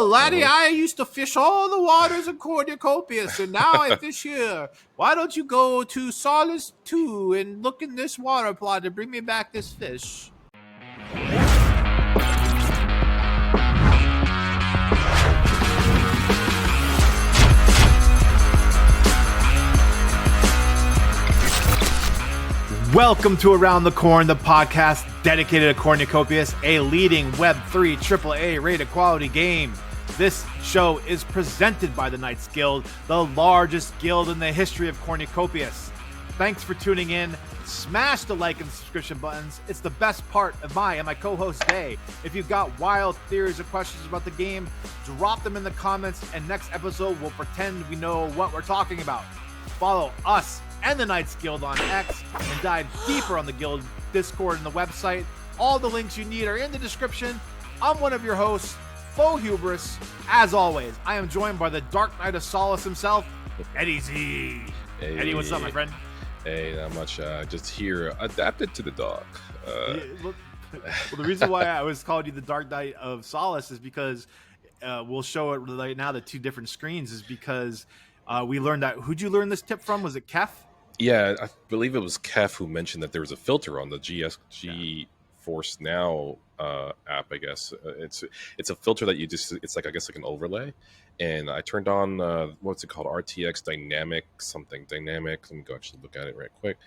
laddie, I used to fish all the waters of Cornucopias, and now I fish here. Why don't you go to Solace 2 and look in this water plot and bring me back this fish? Welcome to Around the Corn, the podcast dedicated to Cornucopias, a leading Web3 AAA rated quality game. This show is presented by the Knights Guild, the largest guild in the history of Cornucopias. Thanks for tuning in. Smash the like and subscription buttons. It's the best part of my co-host day. If you've got wild theories or questions about the game, drop them in the comments, and next episode we'll pretend we know what we're talking about. Follow us and the Knights Guild on X and dive deeper on the guild Discord and the website. All the links you need are in the description. I'm one of your hosts, Faux Hubris. As always, I am joined by the Dark Knight of Solace himself, EddyZ. Hey. Eddie, what's up, my friend? Hey, not much. Just here, adapted to the dog. Well, the reason why I was calling you the Dark Knight of Solace is because we'll show it right now, the two different screens, is because we learned that. Who'd you learn this tip from? Was it Kef? Yeah, I believe it was Kef who mentioned that there was a filter on the Force Now app. I guess it's a filter that you just, it's like, I guess, like an overlay. And I turned on what's it called, RTX dynamic something. Dynamic. Let me go actually look at it right quick.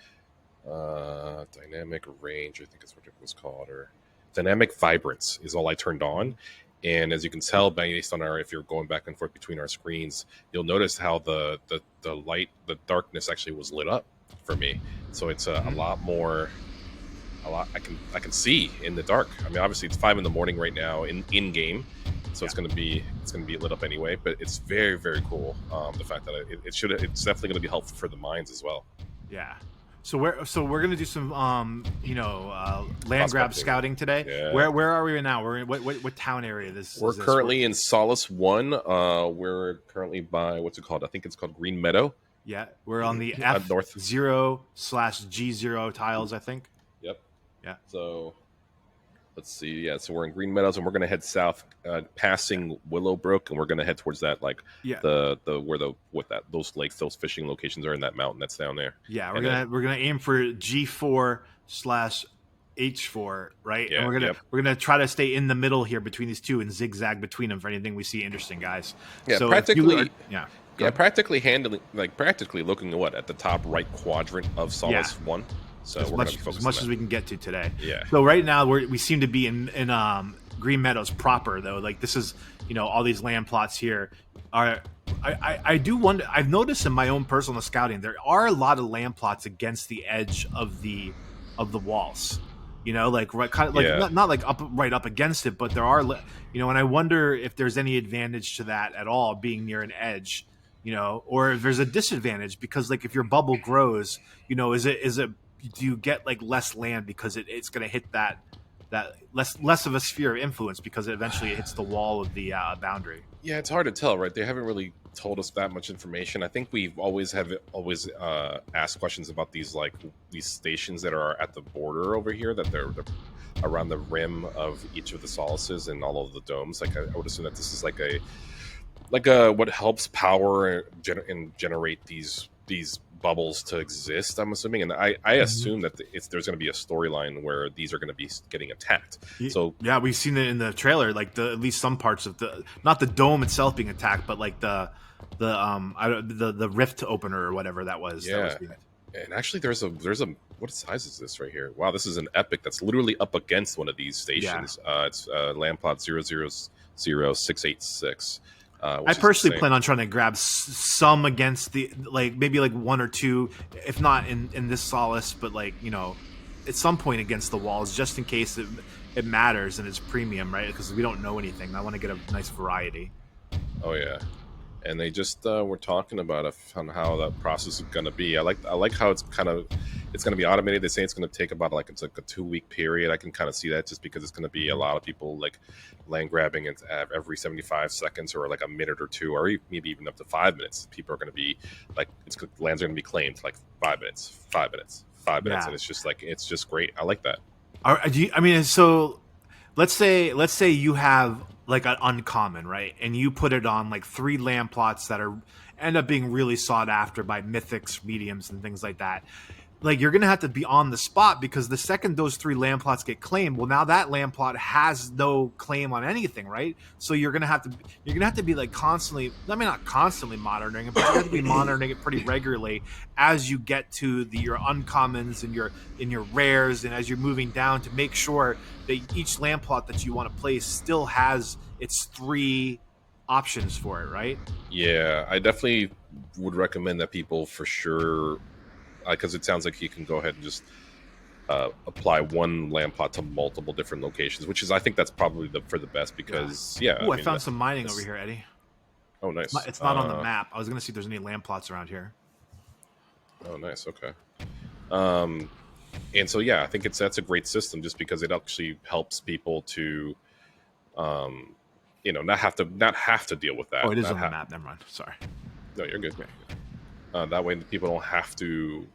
Dynamic range, I think is what it was called, or dynamic vibrance is all I turned on. And as you can tell, based on if you're going back and forth between our screens, you'll notice how the light, the darkness actually was lit up for me. So it's a lot I can see in the dark. I mean, obviously it's 5 a.m. right now in game, so it's gonna be lit up anyway. But it's very, very cool. The fact that it's definitely gonna be helpful for the minds as well. Yeah. So we're gonna do some land grab scouting today. Yeah. Where are we now? We're in what town area? We're currently in Solace One. We're currently by, what's it called? I think it's called Green Meadow. Yeah, we're on the F0/G0 tiles, I think. Yep. Yeah. So let's see. Yeah, so we're in Green Meadows, and we're gonna head south, passing Willowbrook, and we're gonna head towards that, like those lakes, those fishing locations are in that mountain that's down there. Yeah, we're gonna aim for G4/H4, right? Yeah, and we're gonna try to stay in the middle here between these two and zigzag between them for anything we see interesting, guys. Yeah, so practically. Practically looking at the top right quadrant of Solace One. So as much as we can get to today. Yeah. So right now we seem to be in Green Meadows proper, though. Like, this is, all these land plots here are. I do wonder. I've noticed in my own personal scouting there are a lot of land plots against the edge of the walls. Like right, kind of like not like right up against it, but there are. And I wonder if there's any advantage to that at all, being near an edge. Or if there's a disadvantage because, like, if your bubble grows, is it do you get like less land because it's going to hit that less of a sphere of influence because it eventually hits the wall of the boundary? Yeah, it's hard to tell, right? They haven't really told us that much information. I think we've always asked questions about these stations that are at the border over here, that they're around the rim of each of the solaces and all of the domes. Like, I would assume that this is like what helps power and generate these bubbles to exist, I'm assuming. And I assume that there's going to be a storyline where these are going to be getting attacked. So yeah, we've seen it in the trailer, like at least some parts of not the dome itself being attacked, but like the rift opener or whatever that was. Yeah. And actually there's a what size is this right here? Wow, this is an epic that's literally up against one of these stations. Yeah. It's land plot 000686. I personally plan on trying to grab some against maybe one or two, if not in this Solace, but at some point against the walls, just in case it matters and it's premium, right? Because we don't know anything. I want to get a nice variety. Oh yeah, and they just were talking about on how that process is going to be. I like how it's going to be automated. They say it's going to take about it's like a 2-week period. I can kind of see that just because it's going to be a lot of people land grabbing every 75 seconds or like a minute or two, or maybe even up to 5 minutes. People are going to be lands are going to be claimed 5 minutes, and it's just it's just great. I like that. So let's say you have like an uncommon, right? And you put it on like 3 land plots that are end up being really sought after by mythics, mediums, and things like that. Like you're gonna have to be on the spot because the second those 3 land plots get claimed, well, now that land plot has no claim on anything, right? So you're gonna have to be like constantly, I mean, not constantly monitoring it, but you have to be monitoring it pretty regularly as you get to your uncommons and your rares, and as you're moving down to make sure that each land plot that you want to place still has its 3 options for it, right? Yeah, I definitely would recommend that people for sure, because it sounds like you can go ahead and just apply one land plot to multiple different locations, which is, I think that's probably for the best because, yeah. Ooh, I found some mining over here, Eddie. Oh, nice. It's not on the map. I was going to see if there's any land plots around here. Oh, nice. Okay. And so, yeah, I think that's a great system just because it actually helps people to, not have to deal with that. Oh, it is on the map. Never mind. Sorry. No, you're good. That way people don't have to,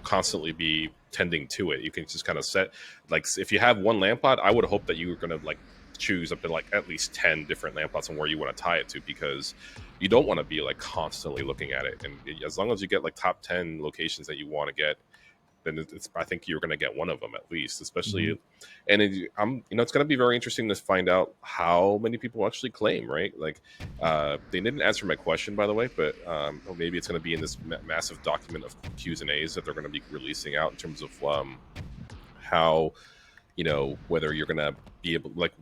constantly be tending to it. You can just kind of set, like, if you have one land plot, I would hope that you were going to like choose up to like at least 10 different land plots and where you want to tie it to, because you don't want to be like constantly looking at it. And as long as you get like top 10 locations that you want to get, then I think you're going to get one of them at least, especially. And it's going to be very interesting to find out how many people actually claim, right? Like, they didn't answer my question, by the way, but maybe it's going to be in this massive document of Q's and A's that they're going to be releasing out in terms of how, whether you're going to be able, like,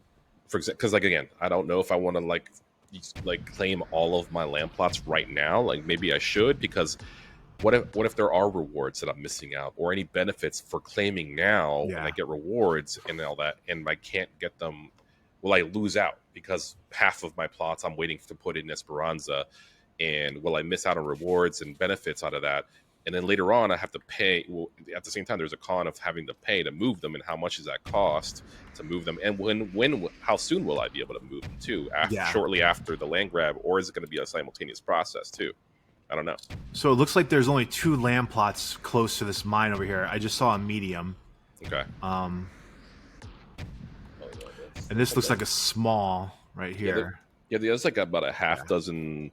for example, because like, again, I don't know if I want to like claim all of my land plots right now. Like, maybe I should, because what if there are rewards that I'm missing out, or any benefits for claiming now, and I get rewards and all that, and I can't get them? Will I lose out because half of my plots I'm waiting to put in Esperanza, and will I miss out on rewards and benefits out of that? And then later on, I have to pay. Well, at the same time, there's a con of having to pay to move them, and how much does that cost to move them? And how soon will I be able to move them too? Shortly after the land grab, or is it going to be a simultaneous process too? I don't know. So it looks like there's only 2 land plots close to this mine over here. I just saw a medium. Okay. And this looks like a small right here. Yeah, there's like about a half dozen,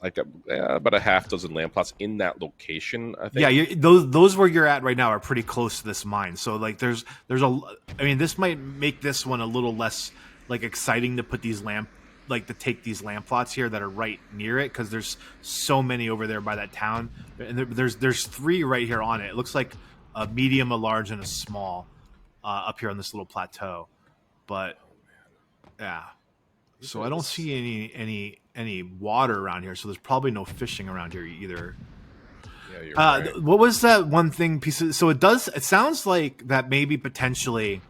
about a half dozen land plots in that location, I think. Yeah, those where you're at right now are pretty close to this mine. So like, there's this might make this one a little less like exciting to put these to take these land plots here that are right near it, because there's so many over there by that town, and there's 3 right here on it. It looks like a medium, a large, and a small up here on this little plateau. But yeah, so I don't see any water around here, so there's probably no fishing around here either. Yeah, you're right. What was that one thing so it sounds like that maybe potentially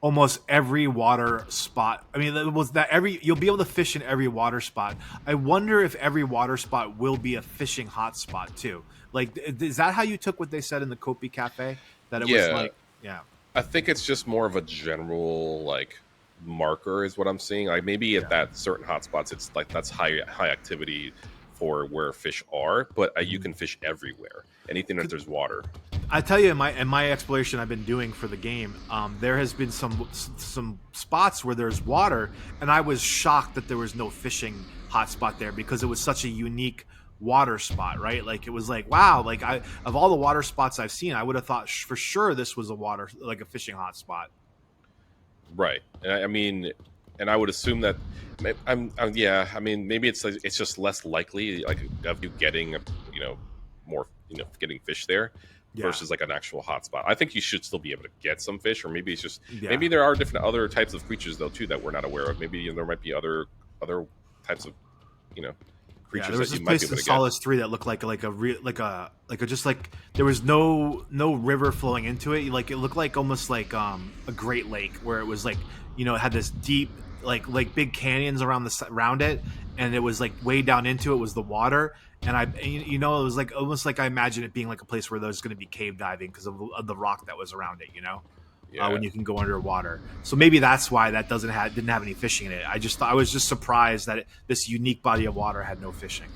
almost every water spot. I mean, you'll be able to fish in every water spot. I wonder if every water spot will be a fishing hotspot too. Like, is that how you took what they said in the Kopi Cafe? That it was like, I think it's just more of a general like marker is what I'm seeing. Like, maybe at that certain hotspots, it's like that's high activity for where fish are, but you can fish everywhere. Anything that there's water. I tell you, in my exploration I've been doing for the game, there has been some spots where there's water, and I was shocked that there was no fishing hotspot there, because it was such a unique water spot, right? Like, it was like, wow, like of all the water spots I've seen, I would have thought for sure this was a fishing hotspot. Right. I mean, and I would assume that I mean, maybe it's just less likely, like, of you getting more getting fish there versus like an actual hotspot. I think you should still be able to get some fish, or maybe it's just maybe there are different other types of creatures though too that we're not aware of. Maybe there might be other types of creatures there was that you this might be place able in to Solace 3 that looked like there was no river flowing into it. Like, it looked like almost like a Great Lake, where it was like, it had this deep like big canyons around it, and it was like way down into it was the water. And it was like almost like I imagine it being like a place where there's going to be cave diving because of the rock that was around it, when you can go underwater. So maybe that's why that didn't have any fishing in it. I was just surprised that this unique body of water had no fishing.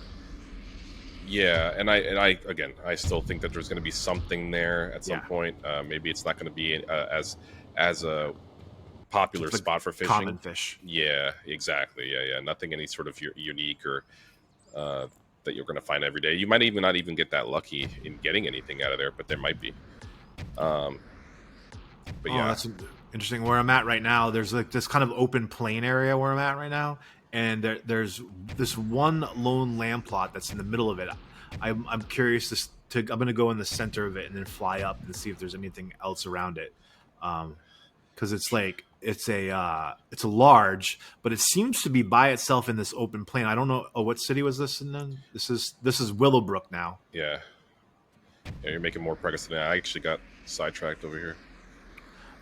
Yeah, and I still think that there's going to be something there at some point. Maybe it's not going to be as popular Just spot for fishing. Common fish. Yeah, exactly. Yeah. Nothing any sort of unique or that you're going to find every day. You might even not even get that lucky in getting anything out of there, but there might be. But yeah, that's interesting. Where I'm at right now, there's like this kind of open plain area where I'm at right now, and there's this one lone land plot that's in the middle of it. I'm curious I'm going to go in the center of it and then fly up and see if there's anything else around it. Because it's like it's a large, but it seems to be by itself in this open plain. I don't know. Oh, what city was this? And then this is Willowbrook now. Yeah, you're making more progress than I actually got sidetracked over here.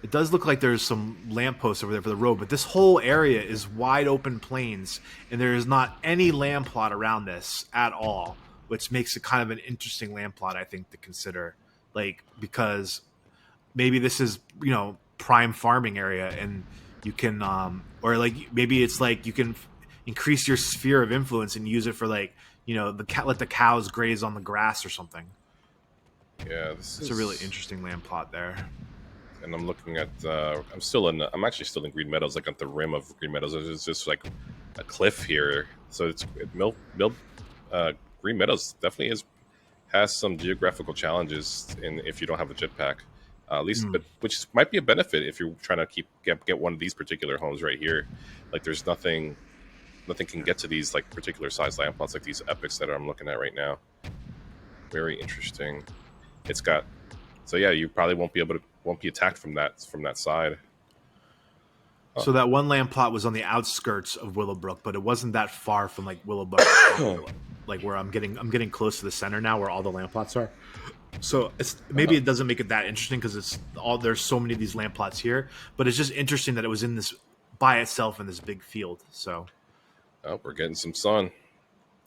It does look like there's some lampposts over there for the road, but this whole area is wide open plains, and there is not any land plot around this at all, which makes it kind of an interesting land plot, I think, to consider. Like, because maybe this is, prime farming area, and you can or like maybe it's like you can increase your sphere of influence and use it for like let the cows graze on the grass or something. Yeah, it's a really interesting land plot there. And I'm looking at I'm actually still in Green Meadows, like at the rim of Green Meadows. There's just like a cliff here, so it's Green Meadows definitely has some geographical challenges if you don't have a jetpack. At least, but which might be a benefit if you're trying to get one of these particular homes right here. Like, there's nothing can get to these like particular size land plots like these epics that I'm looking at right now. Very interesting. It's got you probably won't be attacked from that side. So that one land plot was on the outskirts of Willowbrook, but it wasn't that far from like Willowbrook, like where I'm getting close to the center now, where all the land plots are. So maybe it doesn't make it that interesting because there's so many of these land plots here, but it's just interesting that it was in this by itself in this big field. So, we're getting some sun.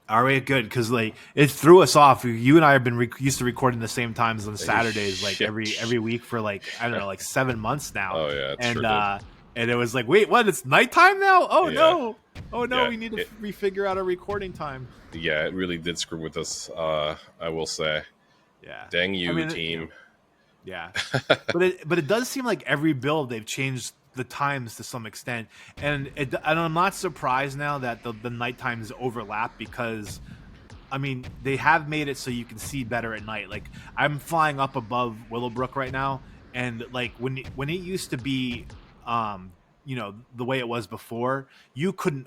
Are we good? Because like it threw us off. You and I have been used to recording the same times on Saturdays, like every week for like I don't know, like 7 months now. Oh yeah, and it was like, wait, what? It's nighttime now? Oh no! Oh no! Yeah, we need to refigure out our recording time. Yeah, it really did screw with us. I will say. Yeah. Dang you, team. Yeah. but it does seem like every build they've changed the times to some extent, and I'm not surprised now that the night times overlap because, I mean, they have made it so you can see better at night. Like I'm flying up above Willowbrook right now, and like when it used to be, the way it was before,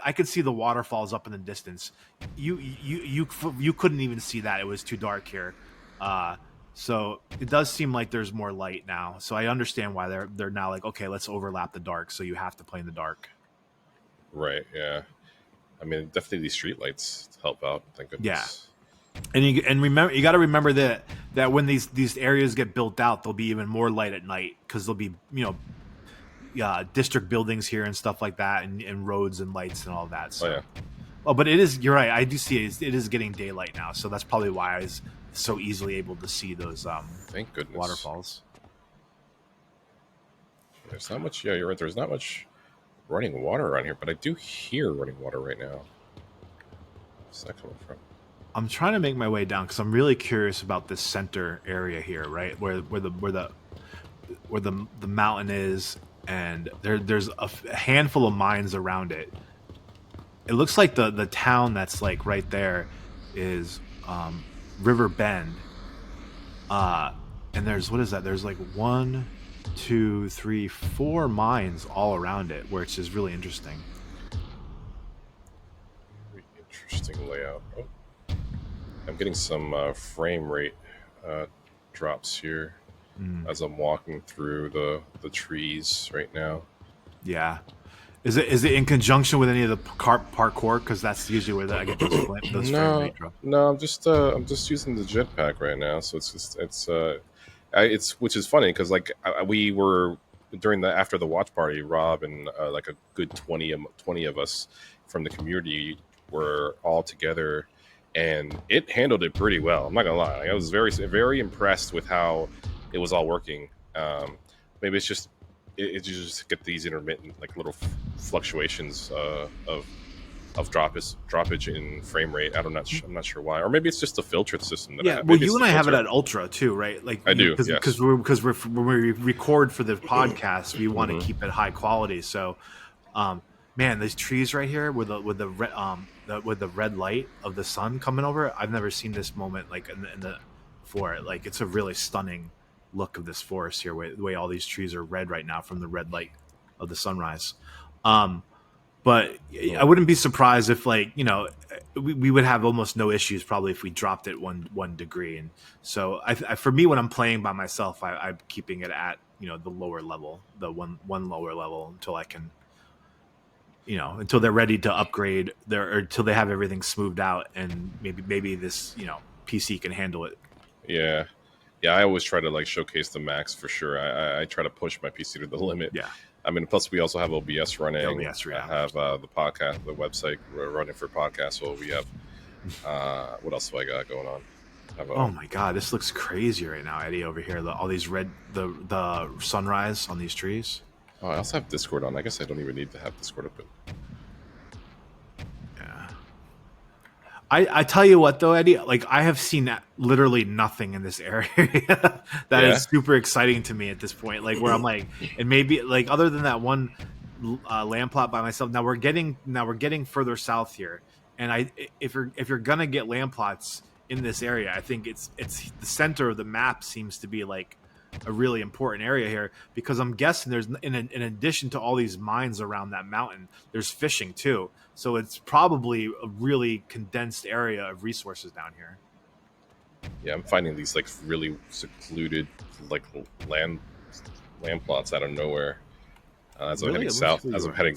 I could see the waterfalls up in the distance. You couldn't even see that. It was too dark here. So it does seem like there's more light now. So I understand why they're now like, okay, let's overlap the dark. So you have to play in the dark. Right. Yeah. I mean, definitely these street lights help out. Thank goodness. Yeah. And remember, you got to remember that when these areas get built out, there'll be even more light at night because there'll be, district buildings here and stuff like that, and roads and lights and all that. So. Oh yeah. Oh, but you're right. I do see it is getting daylight now. So that's probably why I was so easily able to see those thank goodness waterfalls. There's not much. Yeah, you're right. There's not much running water around here, but I do hear running water right now. Where's that coming from? I'm trying to make my way down because I'm really curious about this center area here, right where the mountain is, and there's a handful of mines around it. It looks like the town that's like right there is River Bend, and there's what is that? There's like 1, 2, 3, 4 mines all around it, which is really interesting. Very interesting layout. Oh, I'm getting some frame rate drops here as I'm walking through the trees right now. Yeah. Is it in conjunction with any of the parkour? Because that's usually where I get those frame rate drops. No, I'm just using the jetpack right now. So it's which is funny because like we were after the watch party, Rob and like a good 20 of us from the community were all together, and it handled it pretty well. I'm not gonna lie, I was very very impressed with how it was all working. Maybe it's just. You just get these intermittent, like little fluctuations of of droppage in frame rate. I'm not sure why, or maybe it's just the filtered system that I Yeah, have. well, Maybe you it's and the I have it filter. at ultra too, right? Like I do, yes. because we're when we record for the podcast, we want to Mhm. keep it high quality. So, man, these trees right here with the red light of the sun coming over, I've never seen this moment like in the before. Like it's a really stunning look of this forest here, the way all these trees are red right now from the red light of the sunrise. But I wouldn't be surprised if, like, we would have almost no issues probably if we dropped it one degree. And so, for me, when I'm playing by myself, I'm keeping it at the lower level, the one lower level until I can, until they're ready to upgrade or until they have everything smoothed out, and maybe this PC can handle it. Yeah. I always try to like showcase the max for sure. I try to push my PC to the limit. Yeah. I mean, plus we also have OBS running. OBS, yeah. I have the podcast, the website running for podcasts. So we have what else do I got going on? Oh my god, this looks crazy right now, Eddie. Over here, all these the sunrise on these trees. Oh, I also have Discord on. I guess I don't even need to have Discord open. Yeah. I tell you what though, Eddie, like I have seen literally nothing in this area that is super exciting to me at this point. Like where I'm like, and maybe like other than that one land plot by myself. Now we're getting further south here, and if you're gonna get land plots in this area, I think it's the center of the map seems to be like a really important area here, because I'm guessing there's in addition to all these mines around that mountain, there's fishing too. So it's probably a really condensed area of resources down here. Yeah, I'm finding these like really secluded like land plots out of nowhere. As I'm heading south, I'm heading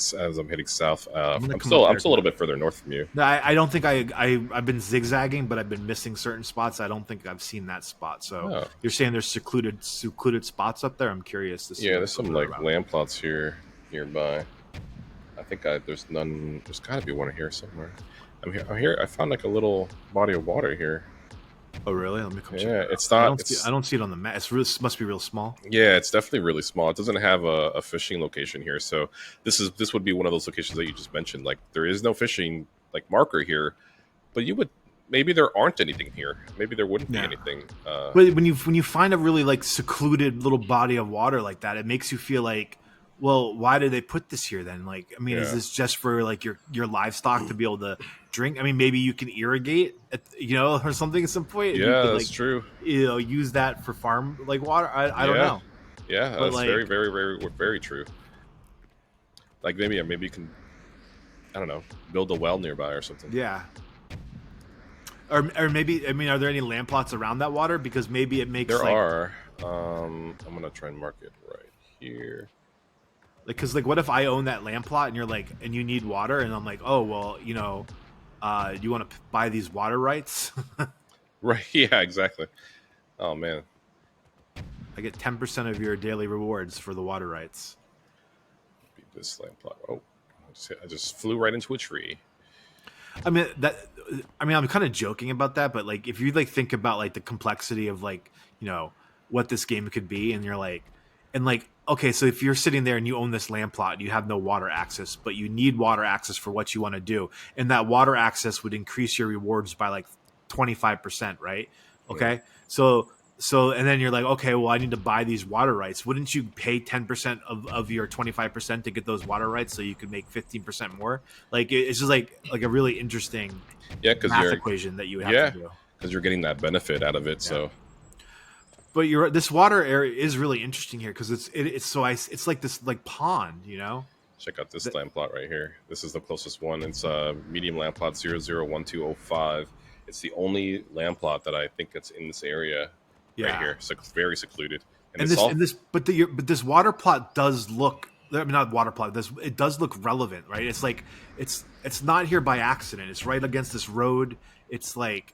south. I'm still a little bit further north from you. No, I don't think I've been zigzagging, but I've been missing certain spots. I don't think I've seen that spot. So you're saying there's secluded spots up there? I'm curious to see. Yeah, there's some like land plots here nearby. I think there's none. There's got to be one here somewhere. I'm here. I found like a little body of water here. Oh really? Let me come check. Yeah, it's not. I don't see it on the map. Must be real small. Yeah, it's definitely really small. It doesn't have a fishing location here. So this would be one of those locations that you just mentioned. Like there is no fishing like marker here, but maybe there aren't anything here. Maybe there wouldn't be anything. But when you find a really like secluded little body of water like that, it makes you feel like, well, why did they put this here then? Like, I mean, is this just for like your livestock to be able to drink? I mean, maybe you can irrigate, or something at some point. Yeah, that's true. Use that for farm like water. I don't know. Yeah, that's very, very, very, very true. Like maybe you can, I don't know, build a well nearby or something. Yeah. Or maybe, I mean, are there any land plots around that water? Because maybe it makes there are. I'm gonna try and mark it right here. Like, because like, what if I own that land plot and you're like, and you need water, and I'm like, oh well, do you want to buy these water rights? Right. Yeah. Exactly. Oh man. I get 10% of your daily rewards for the water rights. Beat this land plot. Oh, I just flew right into a tree. I mean, I'm kind of joking about that, but like, if you like think about like the complexity of like, what this game could be, and you're like, okay, so if you're sitting there and you own this land plot and you have no water access, but you need water access for what you want to do, and that water access would increase your rewards by like 25%, right? Okay, yeah. So and then you're like, okay, well, I need to buy these water rights. Wouldn't you pay 10% of your 25% to get those water rights so you could make 15% more? Like, it's just like a really interesting math equation that you would have to do. Because you're getting that benefit out of it, so. But this water area is really interesting here because it's like this like pond, Check out this land plot right here. This is the closest one. It's medium land plot 001205. It's the only land plot that I think that's in this area right here. So it's very secluded. But this water plot does look. I mean, not water plot. It does look relevant, right? It's like it's not here by accident. It's right against this road. It's like.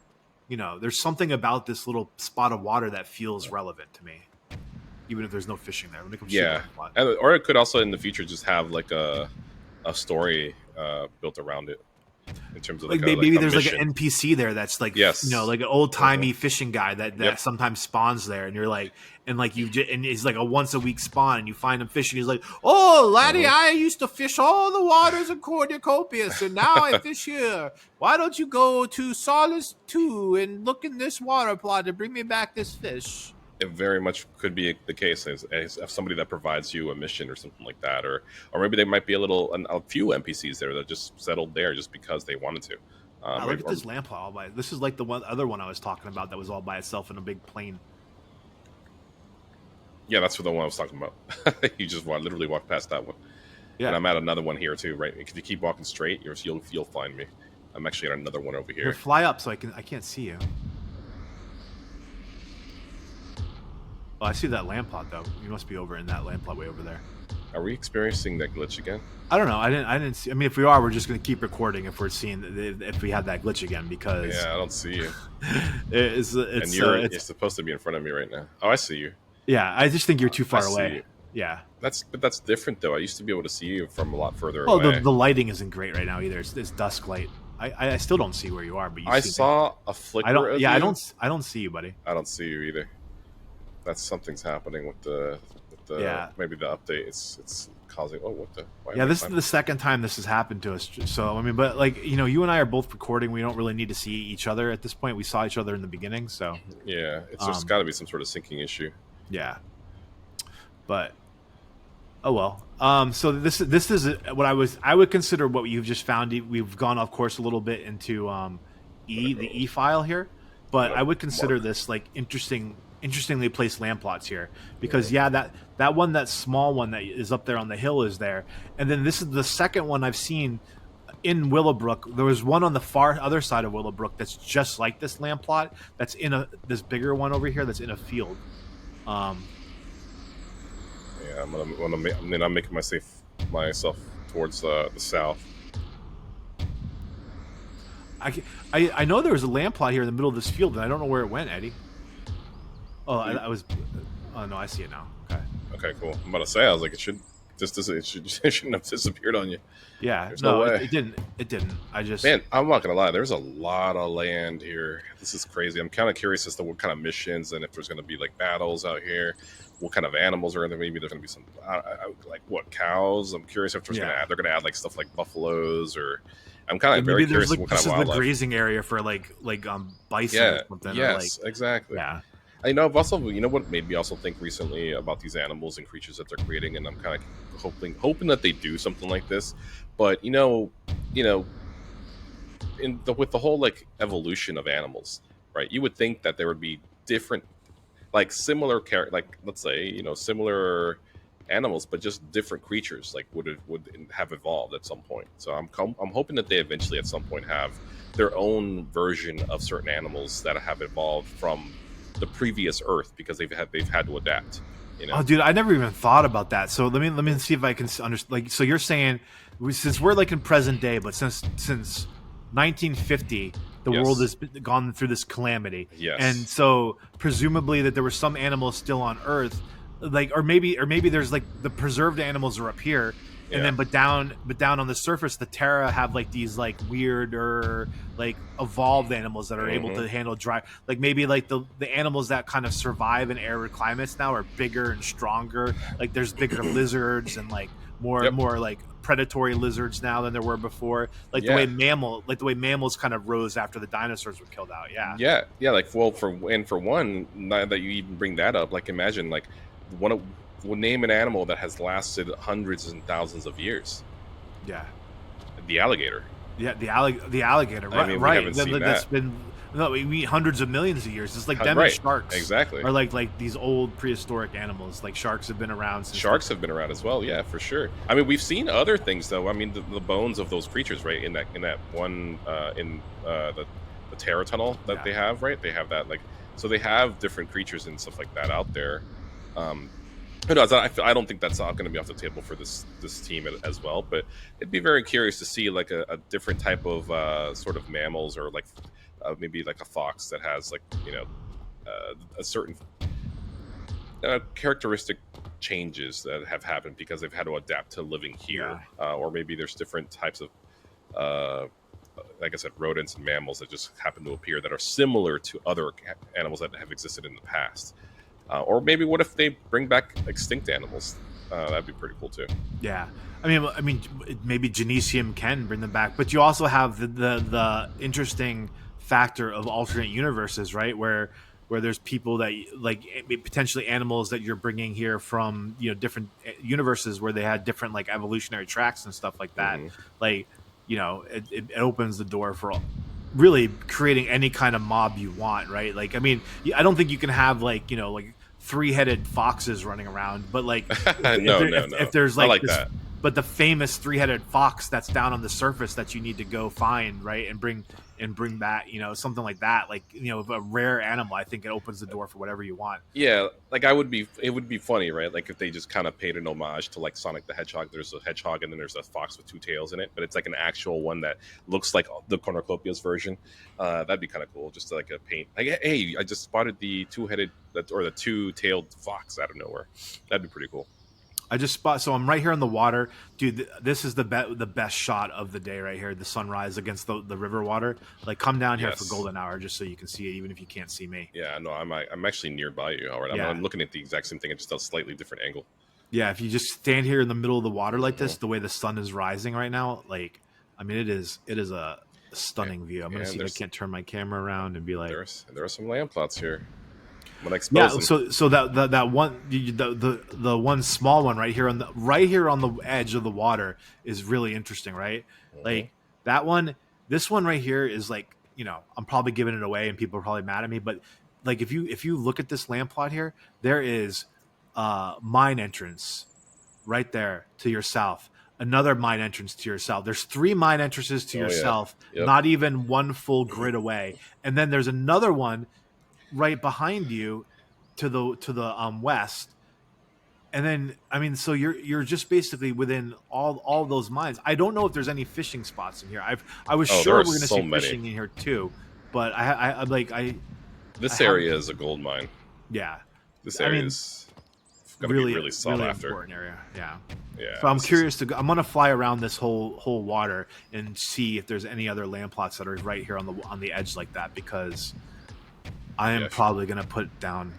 There's something about this little spot of water that feels relevant to me, even if there's no fishing there. When it comes or it could also in the future just have like a story built around it. in terms of like like maybe a there's mission. like an NPC there that's like Yes. like an old timey fishing guy that sometimes spawns there, and you're like, and like and it's like a once a week spawn, and you find him fishing. He's like, "Oh, laddie, I used to fish all the waters of Cornucopias, and now I fish here. Why don't you go to Solace 2 and look in this water plot and bring me back this fish?" It very much could be the case as somebody that provides you a mission or something like that, or maybe there might be a few NPCs there that just settled there just because they wanted to. Look at this lamp all by. This is like the other one I was talking about that was all by itself in a big plane. Yeah, that's the one I was talking about. You just literally walk past that one. Yeah, and I'm at another one here too. Right, if you keep walking straight, you'll find me. I'm actually at another one over here. Here, fly up so I can't see you. Oh, I see that lamp pot though. You must be over in that lamp pot way over there. Are we experiencing that glitch again? I don't know. I didn't see. I mean, if we are, we're just going to keep recording if we're seeing if we had that glitch again because I don't see you. it's and you're supposed to be in front of me right now. Oh, I see you. Yeah, I just think you're too far away. Yeah, that's different though. I used to be able to see you from a lot further away. Well, the lighting isn't great right now either. It's dusk light. I still don't see where you are, but I saw a flicker. I don't see you, buddy. I don't see you either. That's something's happening with the maybe the update. It's causing. Oh, what the? This is the second time this has happened to us. So I mean, but like you and I are both recording. We don't really need to see each other at this point. We saw each other in the beginning, so yeah, it's just got to be some sort of syncing issue. Yeah, but oh well. So this is what I would consider what you've just found. We've gone off course a little bit into the E file here, but I would consider this like interestingly placed lamp plots here because that small one that is up there on the hill is there, and then this is the second one I've seen in Willowbrook. There was one on the far other side of Willowbrook that's just like this lamp plot that's in this bigger one over here that's in a field. I'm making myself towards the south. I know there was a lamp plot here in the middle of this field, and I don't know where it went, Eddie. Oh, I was. Oh no, I see it now. Okay, cool. I'm about to say, I was like, it shouldn't have disappeared on you. Yeah, no way. It didn't. Man, I'm not gonna lie. There's a lot of land here. This is crazy. I'm kind of curious as to what kind of missions and if there's gonna be like battles out here. What kind of animals are there? Maybe there's gonna be some like what cows. I'm curious if they're gonna add like stuff like buffaloes or. I'm kind of very curious what kind of wildlife. This is the grazing area for like bison or something. Yes, exactly. Yeah. I know. I've also, what made me also think recently about these animals and creatures that they're creating, and I'm kind of hoping that they do something like this. But with the whole like evolution of animals, right? You would think that there would be different, like similar like let's say similar animals, but just different creatures like would have evolved at some point. So I'm hoping that they eventually at some point have their own version of certain animals that have evolved from the previous Earth because they've had to adapt. Oh, dude, I never even thought about that. So let me see if I can understand. Like, so you're saying since we're like in present day, but since 1950, the world has gone through this calamity. Yes. And so presumably that there were some animals still on Earth, like, or maybe there's like the preserved animals are up here. And then, but down on the surface, the Terra have like these like weirder, like evolved animals that are able to handle dry. Like maybe like the animals that kind of survive in arid climates now are bigger and stronger. Like there's bigger lizards and like more like predatory lizards now than there were before. Like the way mammals kind of rose after the dinosaurs were killed out. Yeah. Like for one, now that you even bring that up, like imagine like we'll name an animal that has lasted hundreds and thousands of years. Yeah. The alligator. Yeah, the alligator. Right. I mean, we haven't seen that's that. been we hundreds of millions of years. It's like them and sharks. Exactly. Or like these old prehistoric animals. Like sharks have been around since have been around as well, yeah, for sure. I mean, we've seen other things though. I mean, the bones of those creatures, right? In that one the Terra tunnel that they have, right? They have that so they have different creatures and stuff like that out there. I don't think that's not going to be off the table for this team as well, but it'd be very curious to see like a different type of sort of mammals or like maybe like a fox that has like a certain characteristic changes that have happened because they've had to adapt to living here, or maybe there's different types of like I said, rodents and mammals that just happen to appear that are similar to other animals that have existed in the past. Or maybe what if they bring back extinct animals? That'd be pretty cool too. Yeah, I mean, maybe Genesium can bring them back, but you also have the interesting factor of alternate universes, right? Where there's people that like potentially animals that you're bringing here from different universes where they had different like evolutionary tracks and stuff like that. Mm-hmm. Like it opens the door for really creating any kind of mob you want, right? Like, I mean, I don't think you can have like like three-headed foxes running around, but like if there's like this, that. but the famous three-headed fox that's down on the surface that you need to go find, right, and bring back, something like that, like a rare animal. I think it opens the door for whatever you want. Yeah, like it would be funny, right? Like if they just kind of paid an homage to like Sonic the Hedgehog. There's a hedgehog and then there's a fox with two tails in it, but it's like an actual one that looks like the Cornucopias version. That'd be kind of cool, just to, like a paint. Like, hey, I just spotted the two-headed or the two-tailed fox out of nowhere. That'd be pretty cool. So I'm right here on the water, dude. This is the best shot of the day right here. The sunrise against the river water. Like, come down here for golden hour just so you can see it, even if you can't see me. Yeah, no, I'm actually nearby you, Howard. I'm looking at the exact same thing, at just a slightly different angle. Yeah, if you just stand here in the middle of the water like this, the way the sun is rising right now, like, I mean, it is a stunning view. I'm gonna see if I can't turn my camera around and be like, there are some land plots here. Yeah, so that one, the one small one right here on the edge of the water is really interesting, right? Mm-hmm. Like that one, this one right here is like, I'm probably giving it away and people are probably mad at me, but like if you look at this land plot here, there is mine entrance right there to your south. Another mine entrance to your south. There's 3 mine entrances to your south, not even one full grid away, and then there's another one right behind you to the west, and then I mean, so you're just basically within all those mines. I don't know if there's any fishing spots in here. I was sure we're going to see fishing in here too, but this area is a gold mine. Yeah, this area is going to be really sought after. Important area. Yeah. So I'm curious I'm going to fly around this whole water and see if there's any other land plots that are right here on the edge like that, because I am probably going to put down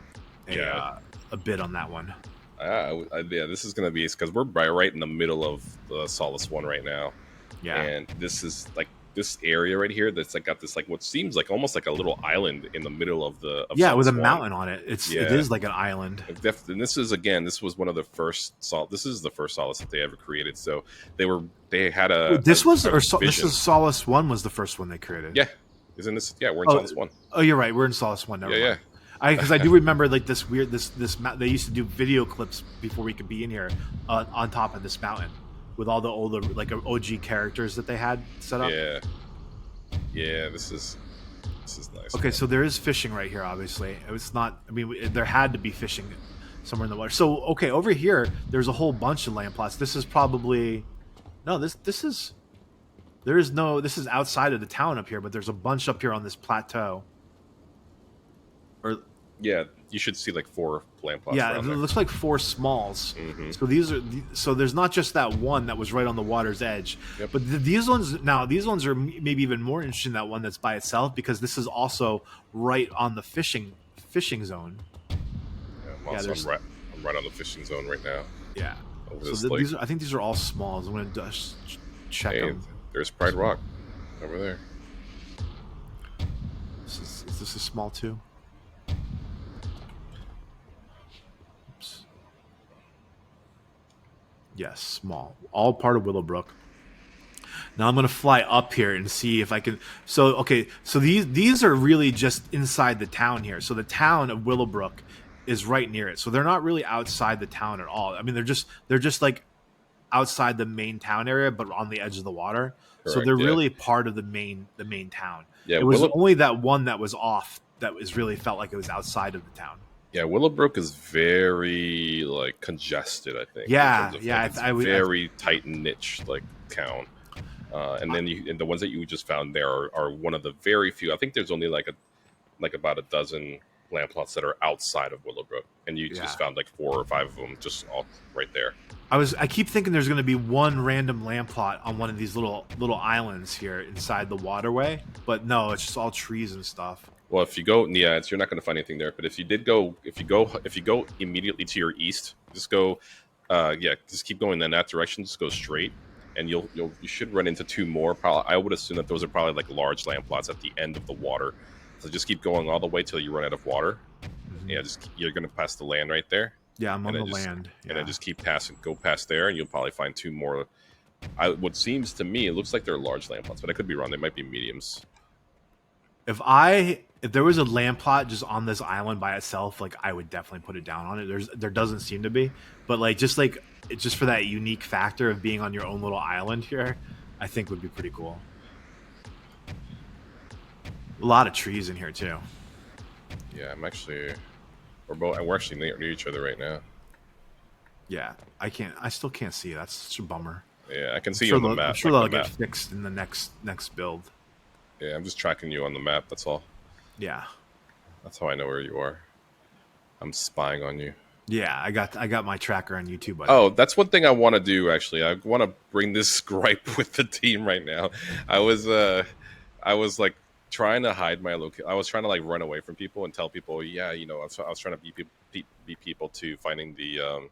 a bid on that one. This is going to be, because we're right in the middle of the Solace One right now. Yeah. And this is like this area right here that's like got this like what seems like almost like a little island in the middle of the Solace with a mountain on it. It is like an island. And this was one of the first this is the first Solace that they ever created. So they had a this is Solace One was the first one they created. Yeah. Isn't this? Yeah, we're in Solace One. Oh, you're right. We're in Solace One. Never mind. Because I do remember like this weird this they used to do video clips before we could be in here on top of this mountain with all the older like OG characters that they had set up. Yeah. This is nice. Okay, so there is fishing right here. Obviously, it's not. I mean, there had to be fishing somewhere in the water. So okay, over here there's a whole bunch of land plots. This is probably This is outside of the town up here, but there's a bunch up here on this plateau. You should see like 4 land plots. Yeah, it looks like 4 smalls. Mm-hmm. So there's not just that one that was right on the water's edge, but these ones are maybe even more interesting than that one that's by itself, because this is also right on the fishing zone. I'm right on the fishing zone right now. Yeah. I think these are all smalls. I'm going to check them. There's Pride Rock over there. Is this a small too? Oops. Yes, small. All part of Willowbrook. Now I'm going to fly up here and see if I can. So these are really just inside the town here. So the town of Willowbrook is right near it. So they're not really outside the town at all. I mean, they're just like outside the main town area, but on the edge of the water. Correct, so they're really part of the main town. Yeah, it was only that one that was off that really felt like it was outside of the town. Yeah, Willowbrook is very like congested, I think. Yeah, very tight niche like town. And then the ones that you just found there are one of the very few. I think there's only like about a dozen land plots that are outside of Willowbrook, and you just found like 4 or 5 of them just all right there. I keep thinking there's going to be one random land plot on one of these little islands here inside the waterway, but no, it's just all trees and stuff. Well, if you go, you're not going to find anything there. But if you go immediately to your east, just go, just keep going in that direction. Just go straight, and you should run into 2 more. Probably, I would assume that those are probably like large land plots at the end of the water. So just keep going all the way till you run out of water. Mm-hmm. Yeah, you're going to pass the land right there. Yeah, I'm on the land. Yeah. And then just keep go past there, and you'll probably find 2 more. What seems to me, it looks like they're large land plots, but I could be wrong. They might be mediums. If there was a land plot just on this island by itself, like I would definitely put it down on it. There doesn't seem to be, but just for that unique factor of being on your own little island here, I think would be pretty cool. A lot of trees in here too. Yeah, we're actually near each other right now. Yeah, I still can't see. That's such a bummer. Yeah, I can see you on the map. I'm sure that'll get fixed in the next build. Yeah, I'm just tracking you on the map. That's all. Yeah, that's how I know where you are. I'm spying on you. Yeah, I got my tracker on YouTube. Oh, that's one thing I want to do. Actually, I want to bring this gripe with the team right now. I was like trying to hide my location. I was trying to like run away from people and tell people, yeah, I was trying to beat people to finding the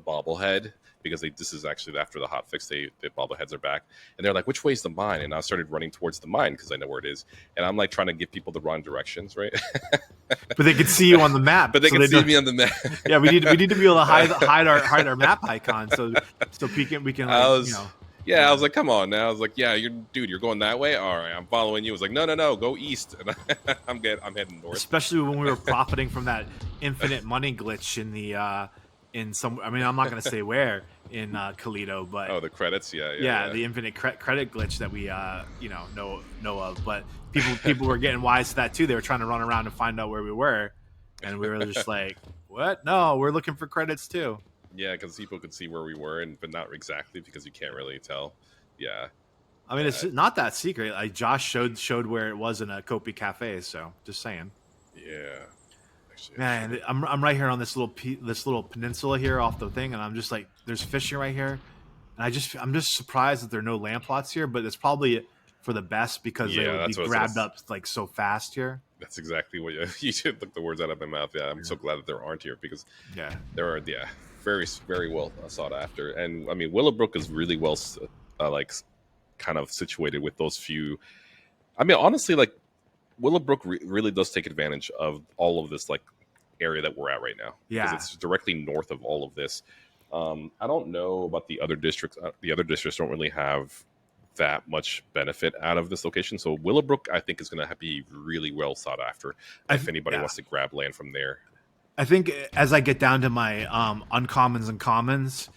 bobblehead, because this is actually after the hotfix. The bobbleheads are back, and they're like, which way's the mine? And I started running towards the mine because I know where it is, and I'm like trying to give people the wrong directions, right? But they could see you on the map. But they can see me on the map. Yeah, we need to be able to hide our map icon so we can. Yeah, I was like, come on now. I was like, yeah, you're going that way. All right, I'm following you. I was like, no, go east, and I'm heading north. Especially when we were profiting from that infinite money glitch in the I'm not going to say where in Kalito, but the credits, yeah. The infinite credit glitch that we know of. But people were getting wise to that too. They were trying to run around and find out where we were, and we were just like, what? No, we're looking for credits too. Yeah, because people could see where we were, but not exactly, because you can't really tell. Yeah, I mean, it's not that secret. Like Josh showed where it was in a Kopi Cafe, so just saying. Yeah. Man, I'm right here on this little peninsula here off the thing, and I'm just like, there's fishing right here, and I'm just surprised that there are no land plots here, but it's probably for the best, because they would be grabbed up like so fast here. That's exactly what you should took the words out of my mouth. Yeah, I'm so glad that there aren't here, because there are very, very well sought after, and I mean Willowbrook is really well kind of situated with those few. I mean, honestly, like Willowbrook really does take advantage of all of this like area that we're at right now. Yeah, because it's directly north of all of this. I don't know about the other districts. The other districts don't really have that much benefit out of this location. So Willowbrook, I think, is going to be really well sought after if anybody wants to grab land from there. I think as I get down to my uncommons and commons,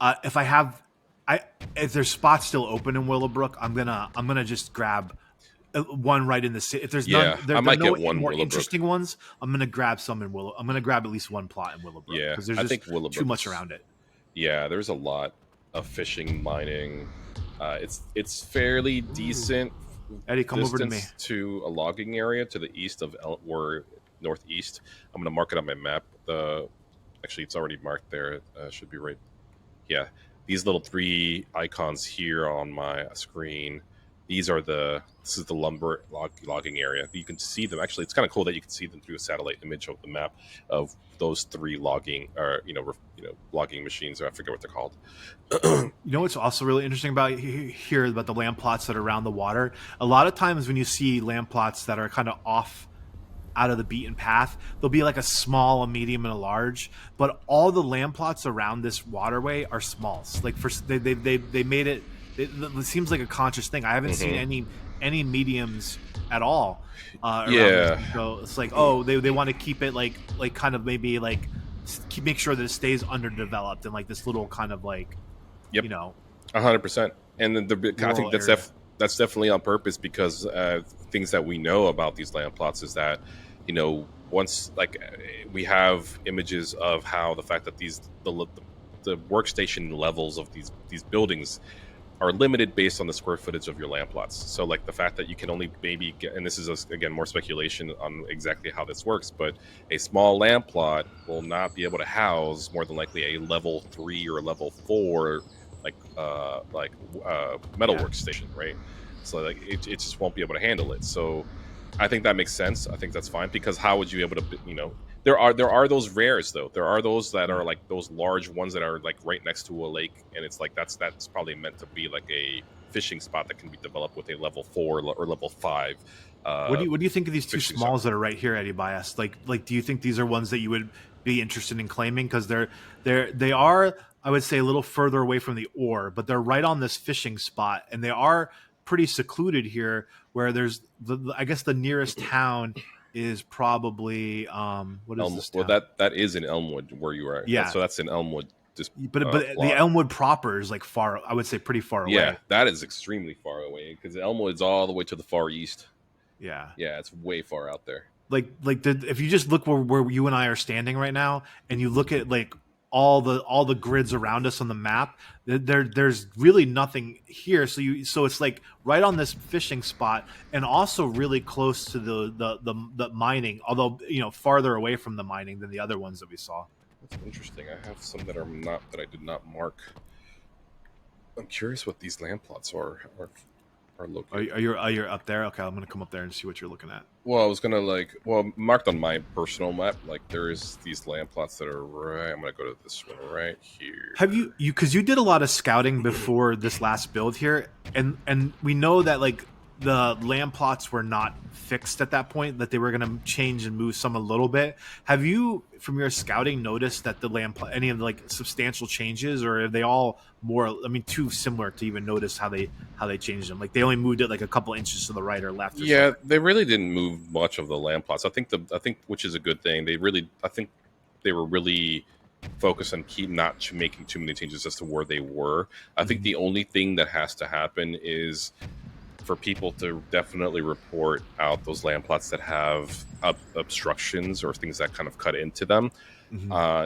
if there's spots still open in Willowbrook, I'm gonna just grab one right in the city. If there's none, I might get one more Willowbrook. Interesting ones, I'm gonna grab some in Willow. I'm gonna grab at least one plot in Willowbrook. Yeah, because there's just too much around it. Yeah, there's a lot of fishing, mining. It's fairly decent. Eddie, come over to me. To a logging area to the east of or northeast. I'm gonna mark it on my map. Actually, it's already marked there. It should be right. Yeah, these little 3 icons here on my screen. This is the lumber logging area. You can see them. Actually, it's kind of cool that you can see them through a satellite image of the map of those 3 logging, or logging machines. Or I forget what they're called. You know what's also really interesting about here about the land plots that are around the water? A lot of times when you see land plots that are kind of off out of the beaten path, there'll be like a small, a medium, and a large. But all the land plots around this waterway are smalls. Like they made it. It seems like a conscious thing. I haven't seen any mediums at all. So it's like, they want to keep it like kind of maybe like make sure that it stays underdeveloped and like this little kind of like, 100%. And then I think that's definitely on purpose, because things that we know about these land plots is that once we have images of how the fact that the workstation levels of these buildings are limited based on the square footage of your land plots. So like the fact that you can only maybe get, and this is again more speculation on exactly how this works, but a small land plot will not be able to house more than likely a level 3 or a level 4 metalwork station, right? So like it just won't be able to handle it. So I think that makes sense. I think that's fine, because how would you be able to, there are those rares though. There are those that are like those large ones that are like right next to a lake, and it's like that's probably meant to be like a fishing spot that can be developed with a level 4 or level 5. What do you think of these two fishing smalls that are right here, Eddie Bias? Like do you think these are ones that you would be interested in claiming? Because they are, I would say, a little further away from the ore, but they're right on this fishing spot, and they are pretty secluded here. Where there's I guess the nearest town is probably what is this town? Well, that is in Elmwood where you are. Yeah, so that's in Elmwood. But the Elmwood proper is like far, I would say pretty far away. Yeah, that is extremely far away, because Elmwood's all the way to the far east. Yeah, it's way far out there. If you just look where you and I are standing right now, and you look at like all the grids around us on the map, there's really nothing here. So it's like right on this fishing spot, and also really close to the mining, although farther away from the mining than the other ones that we saw. That's interesting. I have some that I did not mark. I'm curious what these land plots are located. Are you up there? Okay, I'm gonna come up there and see what you're looking at. Well, I was gonna marked on my personal map. Like there is these land plots that are right. I'm gonna go to this one right here. Have you because you did a lot of scouting before this last build here, and we know that like the land plots were not fixed at that point, that they were going to change and move some a little bit. Have you, from your scouting, noticed that the land plot, any of the like substantial changes, or are they all more, too similar to even notice how they changed them? Like they only moved it like a couple inches to the right or left. Yeah, they really didn't move much of the land plots. I think which is a good thing. I think they were really focused on not making too many changes as to where they were. I think the only thing that has to happen is for people to definitely report out those land plots that have obstructions or things that kind of cut into them.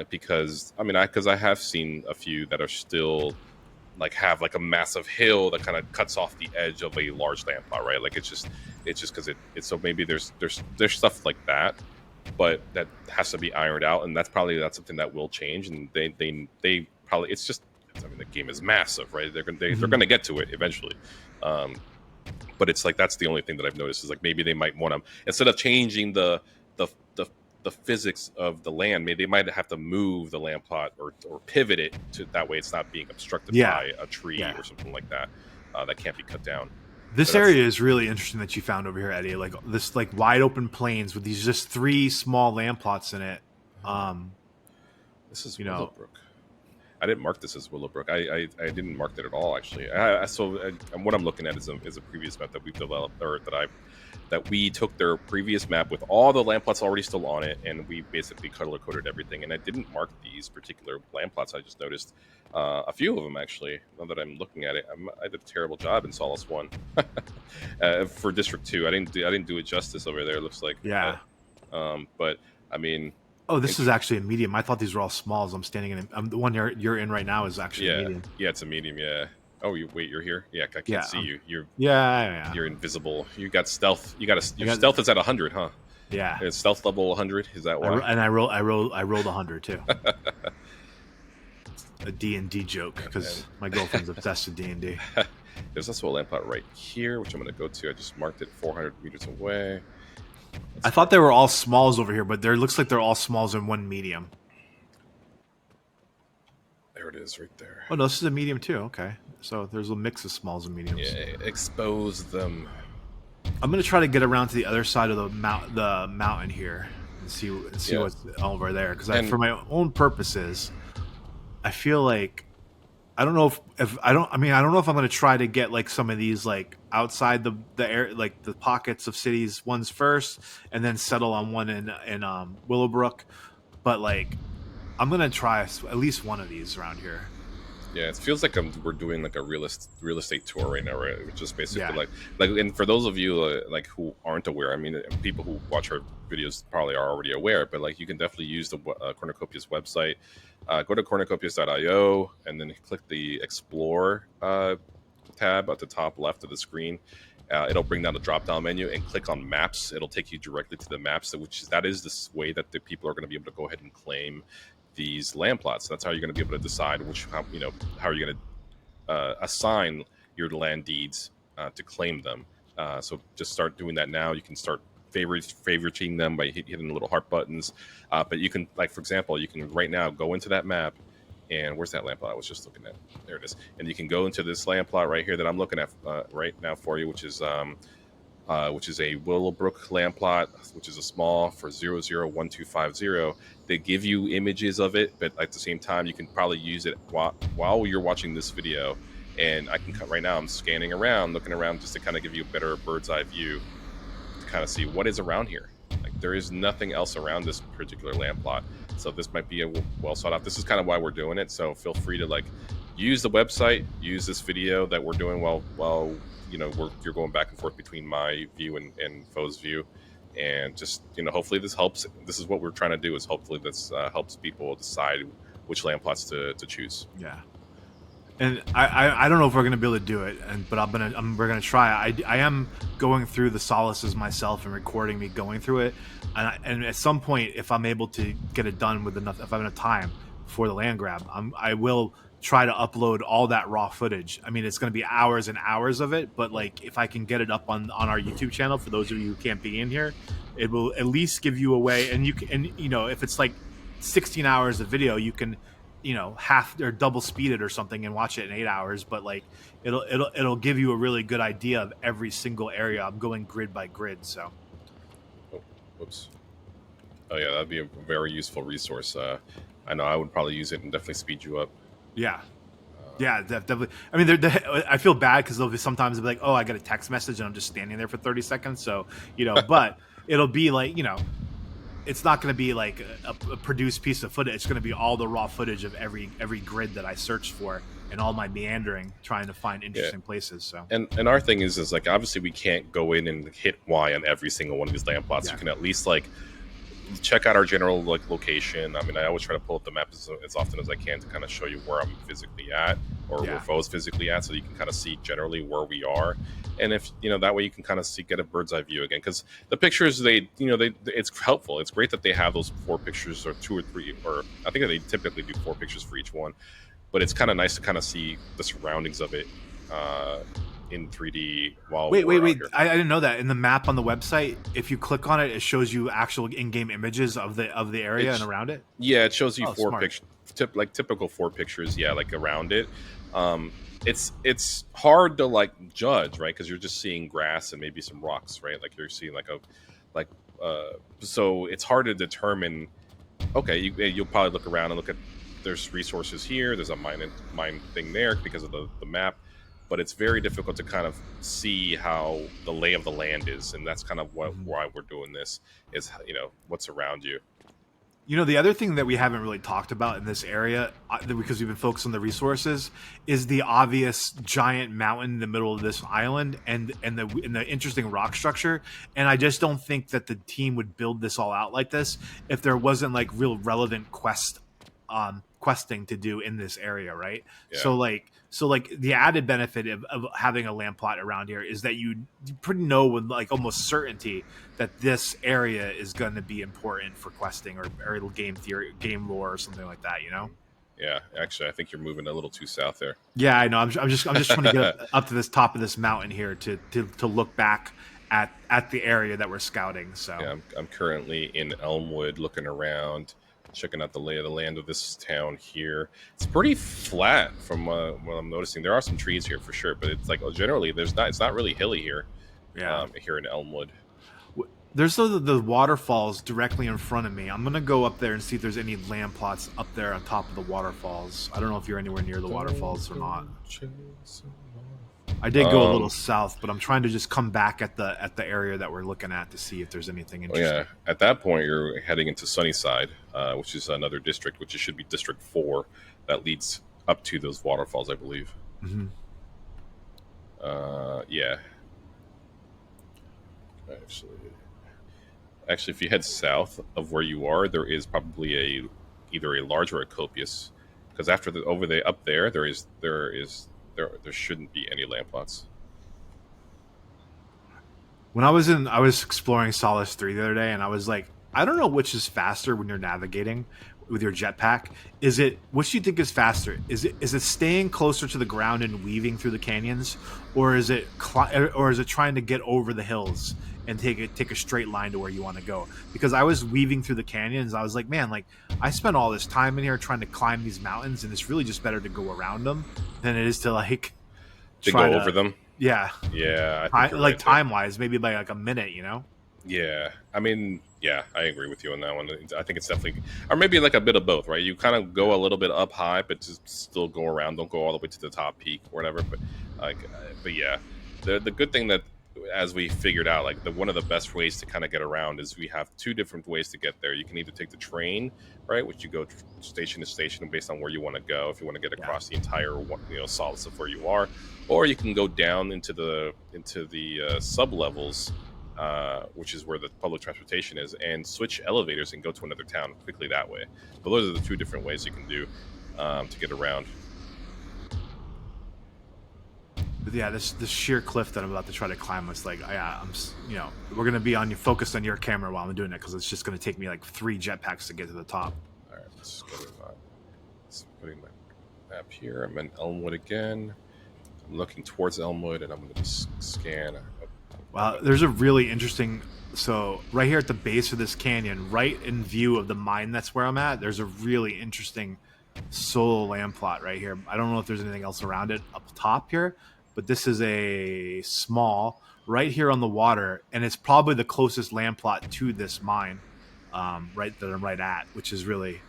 Because I have seen a few that are still like have like a massive hill that kind of cuts off the edge of a large land plot, right? Like it's just because it's so maybe there's stuff like that, but that has to be ironed out, and that's something that will change. And they probably, it's just, the game is massive, right? They're gonna get to it eventually. But it's like that's the only thing that I've noticed is like maybe they might want to, instead of changing the physics of the land, maybe they might have to move the land plot or pivot it to that way it's not being obstructed by a tree or something like that that can't be cut down. This area is really interesting that you found over here, Eddie. Like this like wide open plains with these just 3 small land plots in it. This is Willowbrook. I didn't mark this as Willowbrook. I didn't mark that at all, actually. So what I'm looking at is a previous map that we've developed, or that we took their previous map with all the land plots already still on it, and we basically color coded everything. And I didn't mark these particular land plots. I just noticed a few of them, actually. Now that I'm looking at it, I did a terrible job in Solace One for District 2. I didn't do it justice over there. It looks like but I mean. Oh, this is actually a medium. I thought these were all smalls. I'm standing in. The one you're in right now is actually a medium. Yeah, it's a medium. Yeah. Oh, you're here. Yeah, I can't see you. You're invisible. You got stealth. Your stealth is at 100, huh? Yeah. It's stealth level 100. Is that why? I rolled 100 too. A D&D joke because my girlfriend's obsessed with D&D. There's also a land plot right here, which I'm going to go to. I just marked it 400 meters away. I thought they were all smalls over here, but there looks like they're all smalls in one medium. There it is, right there. Oh no, this is a medium too. Okay, so there's a mix of smalls and mediums. Yeah, expose them. I'm gonna try to get around to the other side of the mountain here and see what's over there. Because for my own purposes, I feel like I don't know if I don't know if I'm going to try to get like some of these like outside the air, like the pockets of cities ones first, and then settle on one in Willowbrook. But like, I'm going to try at least one of these around here. Yeah, it feels like we're doing like a real estate tour right now, right? Which is basically like, and for those of you like who aren't aware, people who watch our videos probably are already aware, but like you can definitely use the Cornucopias website. Go to cornucopias.io and then click the explore tab at the top left of the screen. It'll bring down the drop down menu and click on maps. It'll take you directly to the maps, that is this way that the people are going to be able to go ahead and claim these land plots. That's how you're going to be able to decide how you're going to assign your land deeds to claim them. So just start doing that now. You can start favoriting them by hitting the little heart buttons. But you can, like, for example, you can right now go into that map. And where's that land plot I was just looking at? There it is. And you can go into this land plot right here that I'm looking at right now for you, which is a Willowbrook land plot, which is a small for 001250. They give you images of it, but at the same time, you can probably use it while you're watching this video. And I can right now, I'm scanning around, looking around just to kind of give you a better bird's eye view to kind of see what is around here. Like, there is nothing else around this particular land plot. So this might be a well sought out. This is kind of why we're doing it. So feel free to use the website, use this video that we're doing while you're going back and forth between my view and Foe's view, and just hopefully this helps. This is what we're trying to do. Is hopefully this helps people decide which land plots to choose. Yeah. And I don't know if we're gonna be able to do it, but we're gonna try. I am going through the Solaces myself and recording me going through it, and at some point, if I'm able to get it done if I have enough time before the land grab, I will try to upload all that raw footage. I mean, it's gonna be hours and hours of it, but if I can get it up on our YouTube channel for those of you who can't be in here, it will at least give you a way. And if it's 16 hours of video, you can half or double speed it or something and watch it in 8 hours, but it'll give you a really good idea of every single area. I'm going grid by grid. So whoops. Oh yeah, that'd be a very useful resource. I know I would probably use it and definitely speed you up. Yeah definitely. I mean, I feel bad because they'll sometimes be like, oh, I got a text message and I'm just standing there for 30 seconds, so but it'll be it's not going to be a produced piece of footage. It's going to be all the raw footage of every grid that I searched for and all my meandering trying to find interesting places. So and our thing is obviously we can't go in and hit Y on every single one of these land plots. You can at least check out our general location. I mean, I always try to pull up the map as often as I can to kind of show you where I'm physically at or where Foe's physically at, so you can kind of see generally where we are. And if that way you can kind of get a bird's eye view again, because the pictures it's helpful. It's great that they have those 4 pictures or 2 or 3, or I think they typically do 4 pictures for each one. But it's kind of nice to kind of see the surroundings of it in 3D. Wait! I didn't know that in the map on the website, if you click on it, it shows you actual in-game images of the area and around it. Yeah, it shows you 4 pictures, typical 4 pictures. Yeah, around it. It's hard to judge, right? Because you're just seeing grass and maybe some rocks, right? You're seeing so it's hard to determine. Okay, you'll probably look around and look at there's resources here. There's a mine thing there because of the map, but it's very difficult to kind of see how the lay of the land is, and that's kind of why we're doing this. Is what's around you. The other thing that we haven't really talked about in this area, because we've been focused on the resources, is the obvious giant mountain in the middle of this island and the interesting rock structure. And I just don't think that the team would build this all out like this if there wasn't real relevant questing to do in this area, right? Yeah. So the added benefit of having a land plot around here is that you pretty know with almost certainty that this area is going to be important for questing or game theory, game lore, or something like that. Yeah, actually, I think you're moving a little too south there. Yeah, I know. I'm just trying to get up to this top of this mountain here to look back at the area that we're scouting. So yeah, I'm currently in Elmwood, looking around, checking out the lay of the land of this town here. It's pretty flat from what I'm noticing. There are some trees here for sure, but it's generally it's not really hilly here. Yeah, here in Elmwood. There's the waterfalls directly in front of me. I'm gonna go up there and see if there's any land plots up there on top of the waterfalls. I don't know if you're anywhere near the waterfalls or not. I did go a little south, but I'm trying to just come back at the area that we're looking at to see if there's anything interesting. Yeah, at that point you're heading into Sunnyside, which is another district, which should be District 4, that leads up to those waterfalls, I believe. Mm-hmm. Yeah. Actually, if you head south of where you are, there is probably either a large or a copious, because up there is there shouldn't be any land plots. When I was exploring Solace 3 the other day, and I was like, I don't know which is faster when you're navigating with your jetpack. Which do you think is faster? Is it staying closer to the ground and weaving through the canyons, or is it trying to get over the hills and take a straight line to where you want to go? Because I was weaving through the canyons, I was like, man, like I spent all this time in here trying to climb these mountains, and it's really just better to go around them than it is to like go over them. Yeah, yeah. I think like time wise, maybe by like a minute, you know. Yeah, I mean, yeah, I agree with you on that one. I think it's definitely, or maybe like a bit of both, right? You kind of go a little bit up high, but just still go around. Don't go all the way to the top peak or whatever. But yeah, the good thing that as we figured out, like one of the best ways to kind of get around is we have two different ways to get there. You can either take the train, right, which you go station to station based on where you want to go. If you want to get across the entire Solace of where you are, or you can go down into the sub levels. Which is where the public transportation is, and switch elevators and go to another town quickly that way. But those are the two different ways you can do to get around. But yeah, this sheer cliff that I'm about to try to climb was like, we're gonna be focused on your camera while I'm doing it because it's just gonna take me like 3 jetpacks to get to the top. All right, let's go to putting my map here. I'm in Elmwood again. I'm looking towards Elmwood, and I'm going to scan. Wow, there's a really interesting. So right here at the base of this canyon, right in view of the mine, that's where I'm at. There's a really interesting solo land plot right here. I don't know if there's anything else around it up top here, but this is a small right here on the water, and it's probably the closest land plot to this mine, right that I'm right at, which is really,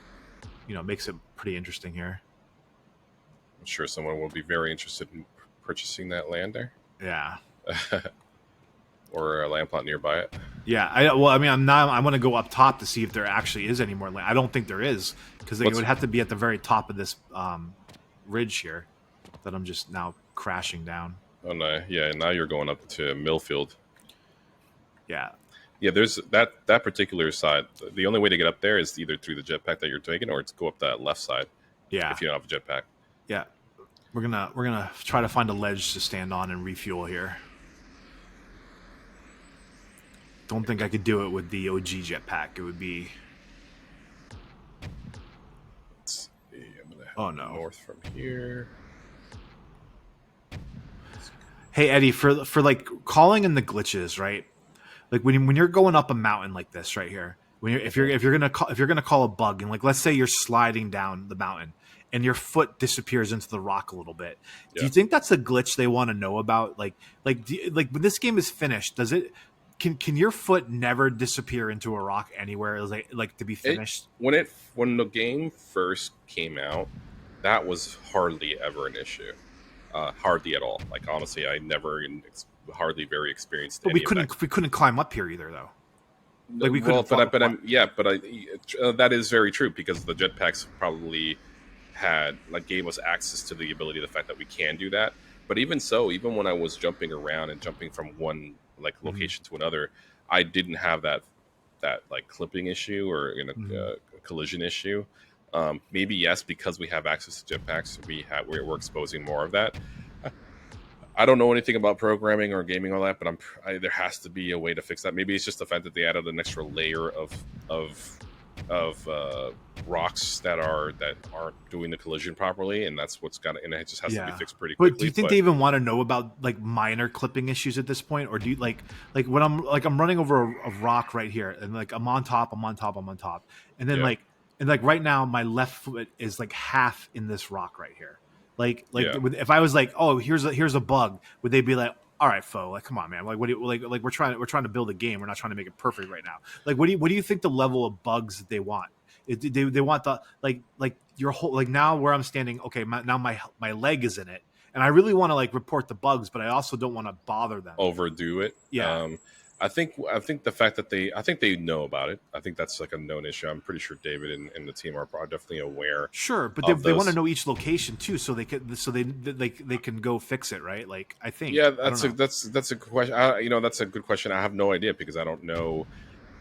makes it pretty interesting here. I'm sure someone will be very interested in purchasing that land there. Yeah. Or a land plot nearby it. Yeah, I want to go up top to see if there actually is any more land. I don't think there is, because it would have to be at the very top of this ridge here that I'm just now crashing down. Oh no, yeah, now you're going up to Millfield. Yeah. Yeah, there's that particular side. The only way to get up there is either through the jetpack that you're taking, or it's go up that left side. Yeah. If you don't have a jetpack. Yeah. We're gonna try to find a ledge to stand on and refuel here. Don't think I could do it with the OG jetpack. It would be. Let's see, I'm gonna head north from here. Hey Eddie, for like calling in the glitches, right? Like when you're going up a mountain like this right here, if you're gonna call a bug, and like let's say you're sliding down the mountain and your foot disappears into the rock a little bit. Yeah. Do you think that's a glitch they want to know about? Like when this game is finished, does it? Can your foot never disappear into a rock anywhere? Like to be finished? When the game first came out, that was hardly ever an issue. Hardly at all. Like honestly, I never hardly very experienced. But we couldn't climb up here either, though. Like we couldn't. That is very true because the jetpacks probably gave us access to the ability, the fact that we can do that. But even so, even when I was jumping around and jumping from one location to another, I didn't have that like clipping issue or collision issue. Maybe yes, because we have access to jetpacks, we're exposing more of that. I don't know anything about programming or gaming all that, but there has to be a way to fix that. Maybe it's just the fact that they added an extra layer of rocks that aren't doing the collision properly, and that's and it just has to be fixed pretty quickly. But do you think they even want to know about like minor clipping issues at this point, or do you like when I'm running over a rock right here, and like I'm on top, and then like right now my left foot is like half in this rock right here. If I was like, oh, here's a bug, would they be like, all right, Fo, like, come on, man, like, what do you like we're trying to build a game, we're not trying to make it perfect right now. Like, what do you think the level of bugs that they want? They want the like your whole, like, now where I'm standing, okay, now my leg is in it, and I really want to like report the bugs, but I also don't want to bother them, overdo it. Yeah. I think the fact that they know about it. I think that's like a known issue. I'm pretty sure David and the team are definitely aware. Sure, but they want to know each location too, so they can go fix it, right? Like, I think. Yeah, that's a question. That's a good question. I have no idea because I don't know.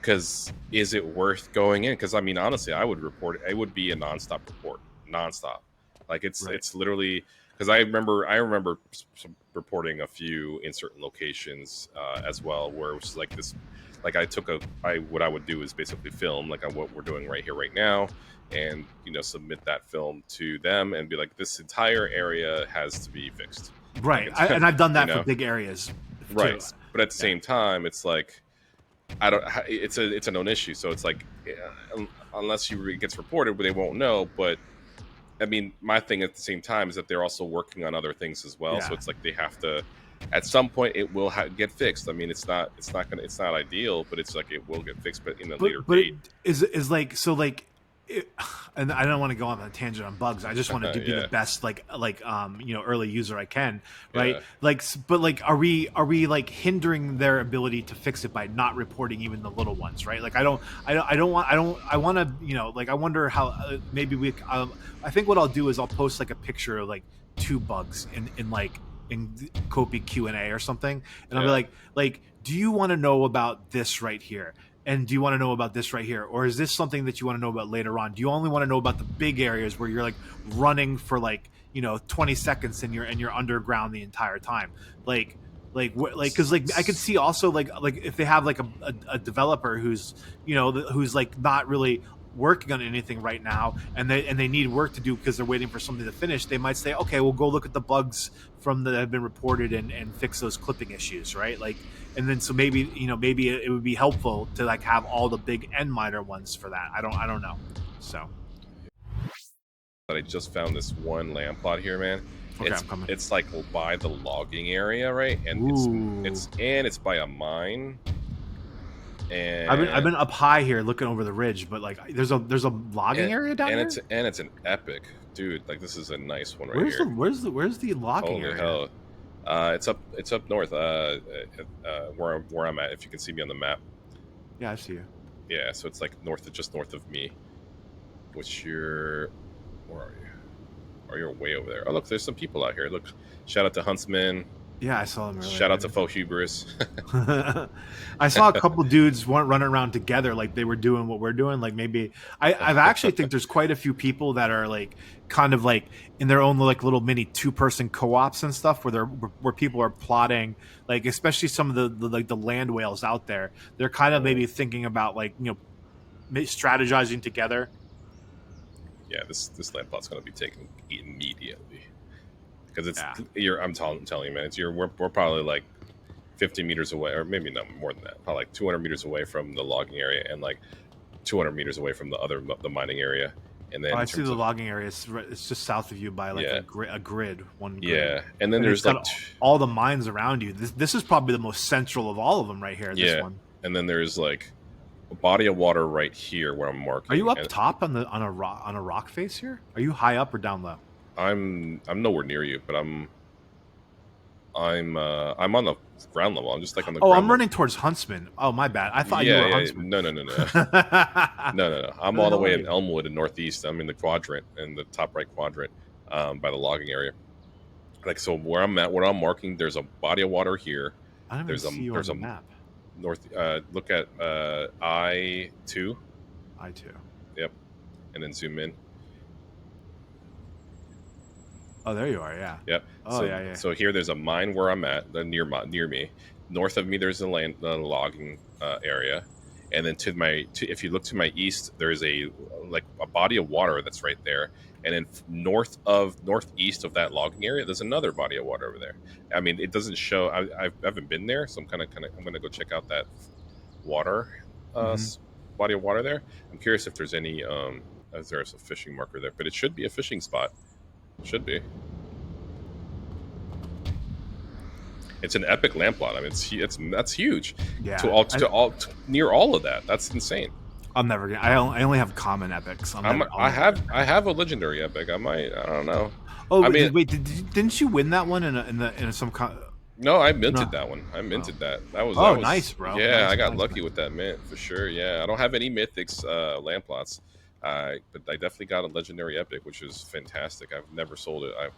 Because is it worth going in? Because I mean, honestly, I would report it. It would be a nonstop report, nonstop. Like it's literally. because I remember reporting a few in certain locations as well, where it was like this, like what I would do is basically film like what we're doing right here right now, and submit that film to them and be like, this entire area has to be fixed. Right, like and I've done that for big areas, right? too. But at the same time, it's like it's a known issue, so it's like unless it gets reported, they won't know. But I mean, my thing at the same time is that they're also working on other things as well. Yeah. So it's like they have to, at some point, it will get fixed. I mean, it's not ideal, but it's like it will get fixed, but in a later date. Is like so like. And I don't want to go on a tangent on bugs. I just want to be the best, early user I can, right? Yeah. But are we like hindering their ability to fix it by not reporting even the little ones, right? Like I want to, I wonder how maybe we. I think what I'll do is I'll post like a picture of like 2 bugs in Kopi Q&A or something, and I'll be like, do you want to know about this right here? And do you want to know about this right here? Or is this something that you want to know about later on? Do you only want to know about the big areas where you're like running for 20 seconds and you're underground the entire time? Because I could see also like if they have like a developer who's like not really working on anything right now, and they need work to do because they're waiting for something to finish, they might say, okay, we'll go look at the bugs that have been reported and fix those clipping issues, right? And then so maybe it would be helpful to like have all the big and minor ones for that. I don't know. So I just found this one land plot here, man. Okay, I'm coming. It's like by the logging area, right? And it's by a mine. And I've been up high here looking over the ridge, but like there's a logging area down there. And it's an epic, dude. Like this is a nice one right here. Where's the logging area? Holy hell. It's up north, where I'm at. If you can see me on the map. Yeah, I see you. Yeah, so it's like just north of me. Where are you? Oh, you're way over there. Oh, look, there's some people out here. Look, shout out to Huntsman. Yeah, I saw them earlier. Shout out to Faux Hubris. I saw a couple dudes running around together like they were doing what we're doing. Like maybe I've actually think there's quite a few people that are like kind of like in their own like little mini 2-person co-ops and stuff where people are plotting, like especially some of the land whales out there. They're kind of maybe thinking about like strategizing together. Yeah, this land plot's going to be taken immediately. Because I'm telling you, man, we're probably like 50 meters away, or maybe not more than that, probably like 200 meters away from the logging area, and like 200 meters away from the mining area. And then I see the logging area. It's just south of you by like a grid. One grid. Yeah, and then there's like all the mines around you. This is probably the most central of all of them right here. This one. And then there's like a body of water right here where I'm marking. Are you up top on a rock face here? Are you high up or down low? I'm nowhere near you, but I'm on the ground level. I'm just like on the ground I'm running towards Huntsman. Oh, my bad. I thought you were Huntsman. No. No. I'm all the way in Elmwood in northeast. I'm in the quadrant, in the top right quadrant, by the logging area. Like, so where I'm at, what I'm marking, there's a body of water here. I don't even see you on the map. North. Look at I2. I2. Yep. And then zoom in. Oh, there you are. Yeah. Yep. Oh, yeah. So here, there's a mine where I'm at, near me. North of me, there's the logging area, and then if you look to my east, there's a body of water that's right there, and then northeast of that logging area, there's another body of water over there. I mean, it doesn't show. I haven't been there, so I'm gonna go check out that water body of water there. I'm curious if there's any there's a fishing marker there, but it should be a fishing spot. Should be. It's an epic land plot. I mean, that's huge. Yeah. Near all of that. That's insane. I'm never gonna. I only have common epics. I have a legendary epic. I don't know. Oh, wait! Didn't you win that one in some? No, I minted that one. I minted that. That was nice, bro. Yeah, nice, I got lucky with that mint for sure. Yeah, I don't have any mythics land plots. But I definitely got a legendary epic, which is fantastic. I've never sold it. I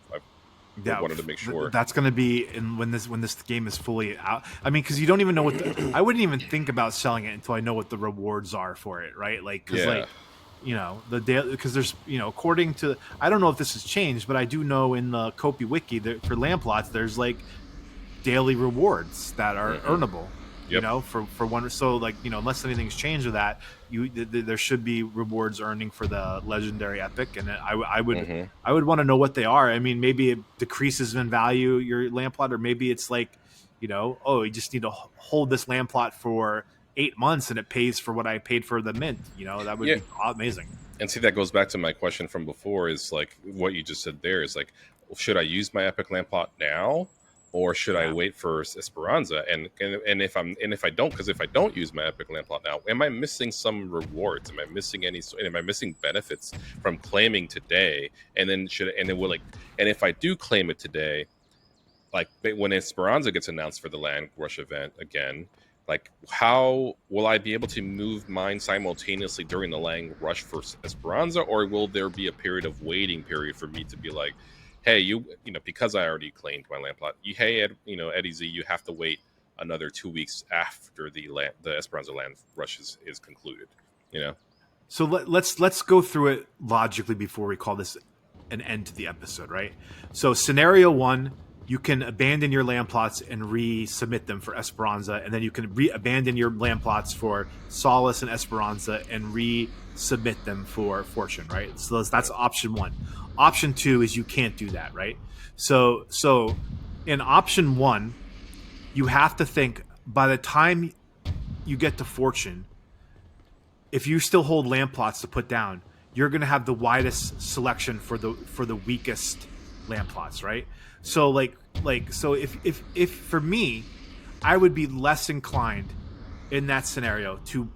wanted to make sure that's going to be when this game is fully out. I mean, because you don't even know I wouldn't even think about selling it until I know what the rewards are for it, right? Like, the daily, because there's according to, I don't know if this has changed, but I do know in the Kopi wiki that for land plots there's like daily rewards that are earnable. Yep. For one, so like unless anything's changed with that, there should be rewards earning for the legendary epic, and I would want to know what they are. I mean, maybe it decreases in value your land plot, or maybe it's like oh, you just need to hold this land plot for 8 months and it pays for what I paid for the mint. That would be amazing. And see, that goes back to my question from before, is like what you just said there is like, should I use my epic land plot now, or should I wait for Esperanza? And if I don't, because if I don't use my epic land plot now, am I missing some rewards? Am I missing am I missing benefits from claiming today? And if I do claim it today, like when Esperanza gets announced for the land rush event again, like how will I be able to move mine simultaneously during the land rush for Esperanza, or will there be a waiting period for me to be like, hey, because I already claimed my land plot, EddyZ, you have to wait another 2 weeks after the Esperanza land rush is concluded, So let's go through it logically before we call this an end to the episode, right? So scenario 1, you can abandon your land plots and resubmit them for Esperanza, and then you can abandon your land plots for Solace and Esperanza and resubmit them for Fortune, right? So that's option 1. Option 2 is you can't do that, right? So in option 1, you have to think by the time you get to Fortune, if you still hold land plots to put down, you're going to have the widest selection for the weakest land plots, right? So so if for me, I would be less inclined in that scenario to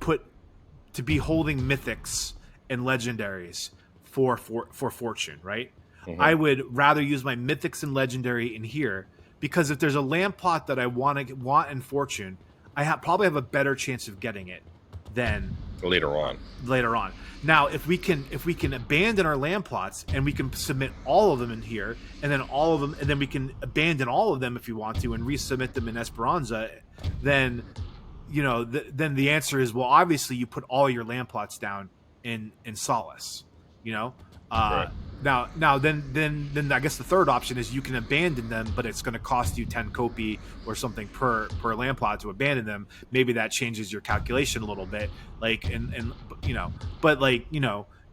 be holding mythics and legendaries for Fortune, right? I would rather use my mythics and legendary in here, because if there's a land plot that I want in Fortune, I probably have a better chance of getting it than later on. Now, if we can abandon our land plots and we can submit all of them in here, and then we can abandon all of them if you want to and resubmit them in Esperanza, then then the answer is, well, obviously you put all your land plots down in Solace, Right. Now then I guess the third option is you can abandon them, but it's going to cost you 10 Kopi or something per land plot to abandon them. Maybe that changes your calculation a little bit, but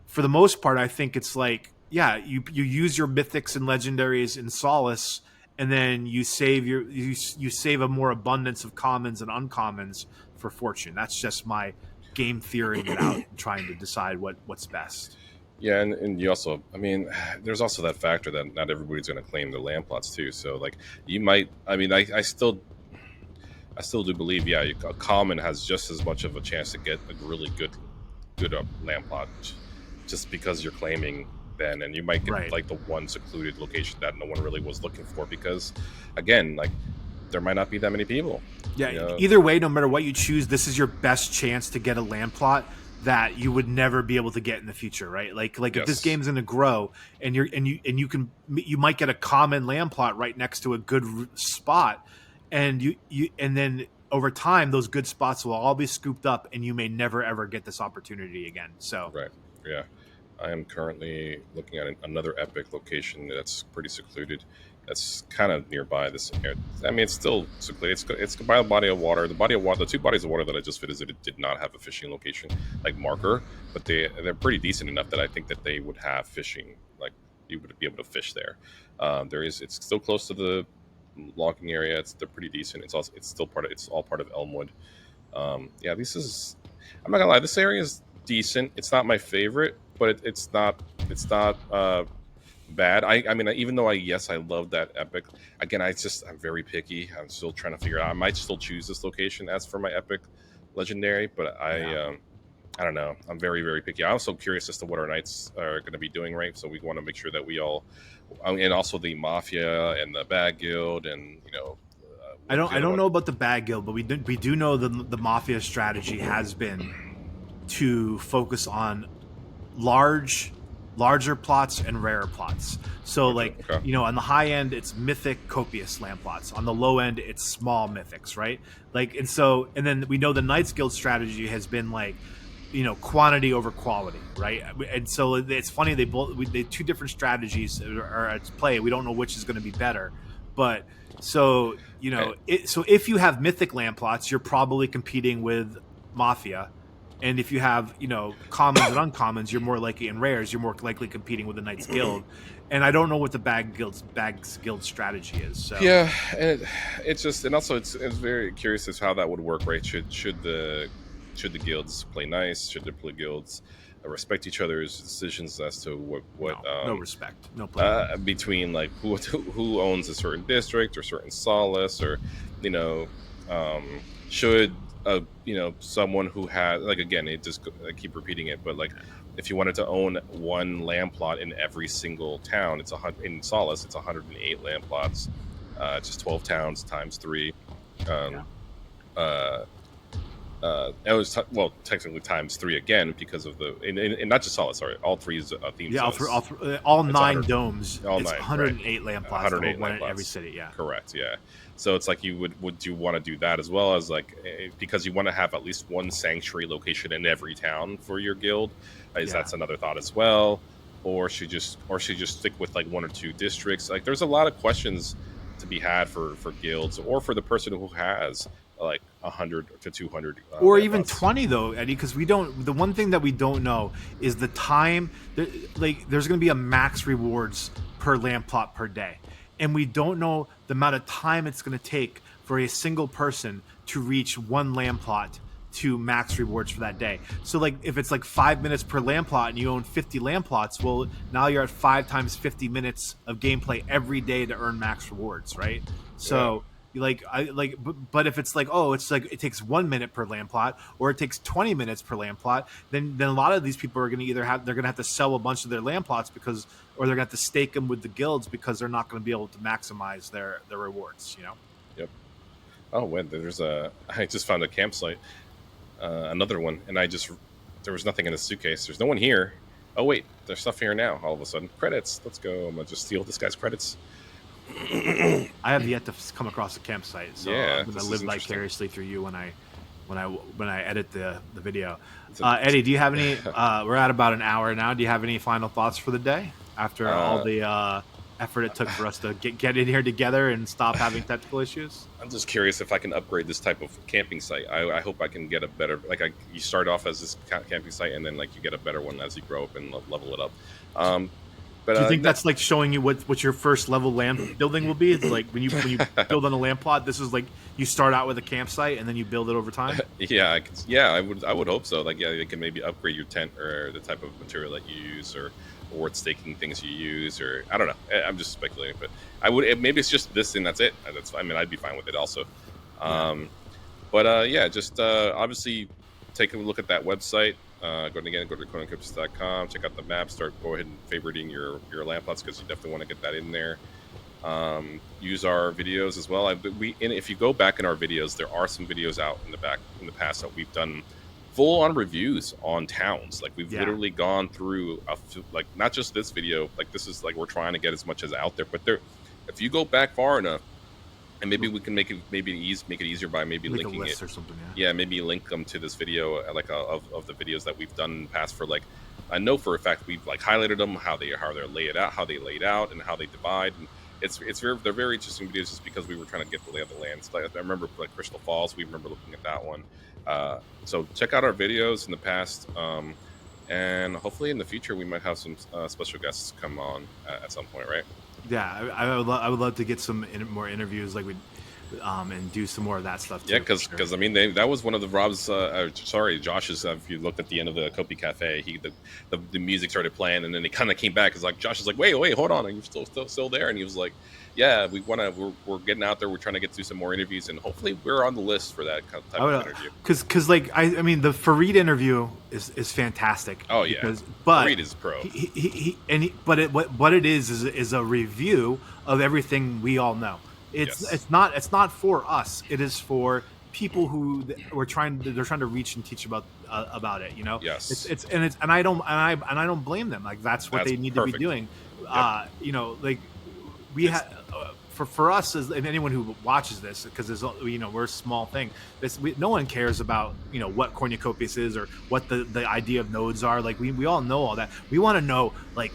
for the most part, I think it's like, you use your mythics and legendaries in Solace, and then you save a more abundance of commons and uncommons for Fortune. That's just my game theory without trying to decide what's best. Yeah, and you also, I mean, there's also that factor that not everybody's going to claim their land plots too. So like you might, I mean, I still do believe, a common has just as much of a chance to get a really good land plot, just because you're claiming then, and you might get like the one secluded location that no one really was looking for, because again, like there might not be that many people. Yeah, either way, no matter what you choose, this is your best chance to get a land plot that you would never be able to get in the future, right? Like if this game's going to grow, and you might get a common land plot right next to a good spot, and then over time those good spots will all be scooped up, and you may never ever get this opportunity again. So right, yeah, I am currently looking at another epic location that's pretty secluded. That's kind of nearby this. I mean, it's still secluded. It's by a body of water. The two bodies of water that I just visited did not have a fishing location like marker, but they're pretty decent enough that I think that they would have fishing. Like you would be able to fish there. It's still close to the logging area. They're pretty decent. It's all part of Elmwood. This is. I'm not gonna lie. This area is decent. It's not my favorite, but it's not bad. I mean, even though I love that epic. Again, I'm very picky. I'm still trying to figure out. I might still choose this location as for my epic legendary, but I don't know. I'm very, very picky. I'm also curious as to what our knights are going to be doing, right? So we want to make sure that we all, and also the mafia and the bag guild, and I don't know about the bag guild, but we do know the mafia strategy has been to focus on larger plots and rarer plots. So on the high end, it's mythic copious land plots. On the low end, it's small mythics, right? And then we know the Knights Guild strategy has been like quantity over quality, right? And so it's funny, they two different strategies are at play. We don't know which is going to be better, but so so if you have mythic land plots, you're probably competing with Mafia, and if you have commons and uncommons, you're more likely, and rares, you're more likely competing with the Knights Guild. And I don't know what the bags guild strategy is. So yeah, and it's just, and also it's very curious as how that would work, right? Should the guilds play nice? Should the guilds respect each other's decisions as to what no respect, no play between like who owns a certain district or certain solace, or should someone who has, like, again, I keep repeating it, but like if you wanted to own one land plot in every single town, in Solace it's 108 land plots, just 12 towns times 3. It was technically times 3 again because of and not just Solace, sorry, all 3 themes. Yeah, all 9 domes. All it's 9, 108 right. land plots. 108 one land in every plots. city. Yeah, correct. Yeah, so it's like would you want to do that as well as like, because you want to have at least one sanctuary location in every town for your guild? That's another thought as well, or should you just stick with like 1 or 2 districts? Like, there's a lot of questions to be had for guilds, or for the person who has like 100 to 200 or even 20 though, Eddie, because the one thing that we don't know is the time. There's going to be a max rewards per land plot per day, and we don't know the amount of time it's going to take for a single person to reach one land plot to max rewards for that day. So like if it's like 5 minutes per land plot and you own 50 land plots, well, now you're at 5 times 50 minutes of gameplay every day to earn max rewards, right? So but if it's like, it's like it takes 1 minute per land plot, or it takes 20 minutes per land plot, then a lot of these people are going to they're going to have to sell a bunch of their land plots or they're going to have to stake them with the guilds because they're not going to be able to maximize their rewards. Yep. Oh, wait, I just found a campsite, another one, and there was nothing in the suitcase. There's no one here. Oh wait, there's stuff here now. All of a sudden, credits. Let's go. I'm gonna just steal this guy's credits. I have yet to come across a campsite, so I'm gonna live vicariously through you when I edit the video. Eddie, do you have any? We're at about an hour now. Do you have any final thoughts for the day after all the effort it took for us to get in here together and stop having technical issues? I'm just curious if I can upgrade this type of camping site. I hope I can get a better, you start off as this camping site, and then like you get a better one as you grow up and level it up. But do you think that's like showing you what your first level land building will be? It's like when you build on a land plot, this is like you start out with a campsite and then you build it over time. Yeah, I would hope so. Like, yeah, you can maybe upgrade your tent or the type of material that you use, or what staking things you use, or I don't know. I'm just speculating, but maybe it's just this and that's it. I'd be fine with it also. Just obviously take a look at that website. Go to Cornucopias.com, check out the map, go ahead and favoriting your land plots, because you definitely want to get that in there. Use our videos as well. If you go back in our videos, there are some videos out in the past that we've done full on reviews on towns. Like, we've literally gone through like, not just this video, like this is like, we're trying to get as much as out there, but if you go back far enough, and maybe we can make it easier by maybe like linking a list it or something. Maybe link them to this video, of the videos that we've done in the past. For like, I know for a fact we've like highlighted them, how they're laid out, and how they divide. And they're very interesting videos, just because we were trying to get the lay of the land. So I remember like Crystal Falls, we remember looking at that one. So check out our videos in the past, and hopefully in the future we might have some special guests come on at some point, right? Yeah, I would love to get some more interviews, like and do some more of that stuff too. Yeah, because that was one of the Josh's. If you looked at the end of the Kopi Cafe, the music started playing, and then he kind of came back. It's like Josh is like, wait, hold on, are you still there? And he was like, yeah, we're getting out there. We're trying to get through some more interviews, and hopefully we're on the list for that type of interview. Because like the Fareed interview is fantastic. Oh yeah, but Fareed is pro. What it is a review of everything we all know. It's not for us. It is for people who they're trying to reach and teach about it. Yes. And I don't blame them. Like, that's what they need to be doing. Yep. for us as and anyone who watches this, because there's we're a small thing. No one cares about what Cornucopias is or what the idea of nodes are. Like we all know all that. We want to know like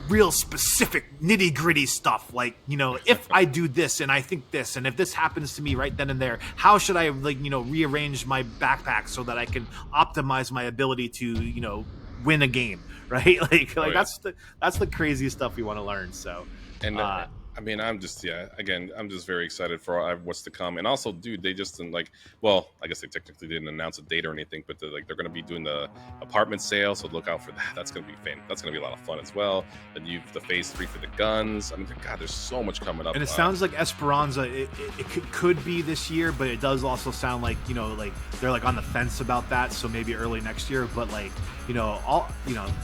real specific nitty gritty stuff. Like if I do this and I think this, and if this happens to me right then and there, how should I rearrange my backpack so that I can optimize my ability to win a game, right? That's the craziest stuff we want to learn. So and I mean, I'm just very excited for what's to come. And also, dude, they just I guess they technically didn't announce a date or anything, but they're going to be doing the apartment sale, so look out for that. That's going to be That's going to be a lot of fun as well. And the phase 3 for the guns. I mean, God, there's so much coming up. And it sounds like Esperanza. It could be this year, but it does also sound like they're on the fence about that. So maybe early next year. But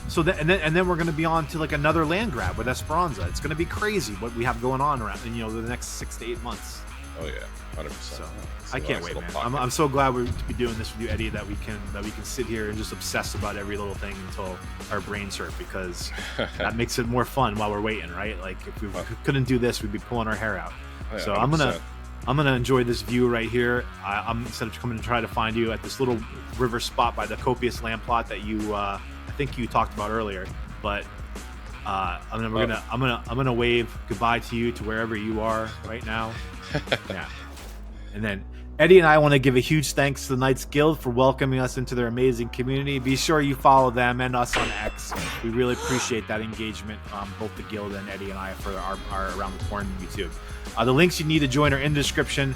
so then we're going to be on to another land grab with Esperanza. It's going to be crazy what we have going on around the next 6 to 8 months. Oh yeah, 100%. So I can't wait, man. I'm so glad we're to be doing this with you, Eddie, that we can sit here and just obsess about every little thing until our brains hurt, because that makes it more fun while we're waiting, right? Like if we couldn't do this, we'd be pulling our hair out. Oh, yeah, so 100%. I'm gonna enjoy this view right here. I'm instead of coming to try to find you at this little river spot by the copious land plot that you I think you talked about earlier, but I'm gonna wave goodbye to you to wherever you are right now. Yeah, and then Eddie and I want to give a huge thanks to the Knights Guild for welcoming us into their amazing community. Be sure you follow them and us on X. We really appreciate that engagement, both the Guild and Eddie and I, for our Around the Corn YouTube. The links you need to join are in the description.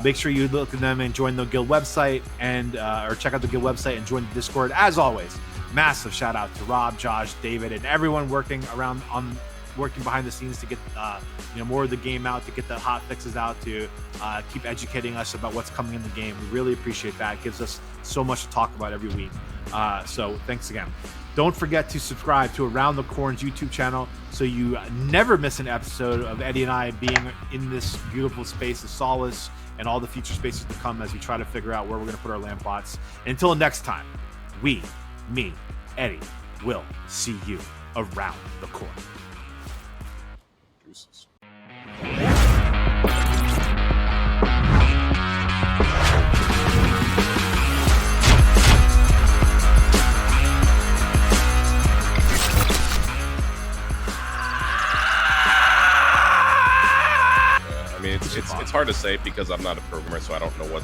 Make sure you look at them and join the Guild website, and or check out the Guild website and join the Discord. As always, massive shout out to Rob, Josh, David, and everyone working behind the scenes to get more of the game out, to get the hot fixes out, to keep educating us about what's coming in the game. We really appreciate that. It gives us so much to talk about every week. So thanks again. Don't forget to subscribe to Around the Corn's YouTube channel so you never miss an episode of Eddie and I being in this beautiful space of Solace and all the future spaces to come as we try to figure out where we're going to put our land plots. Until next time, me, Eddie, will see you around the corn. Deuces. It's hard to say because I'm not a programmer, so I don't know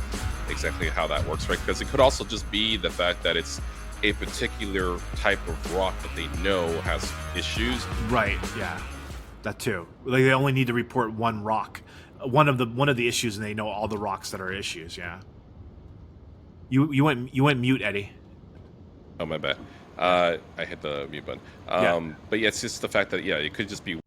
exactly how that works, right? Because it could also just be the fact that it's a particular type of rock that they know has issues. Right. Yeah. That too. They only need to report one rock, one of the issues, and they know all the rocks that are issues. Yeah. You went mute, Eddie. Oh, my bad. I hit the mute button. But yeah, it's just the fact that it could just be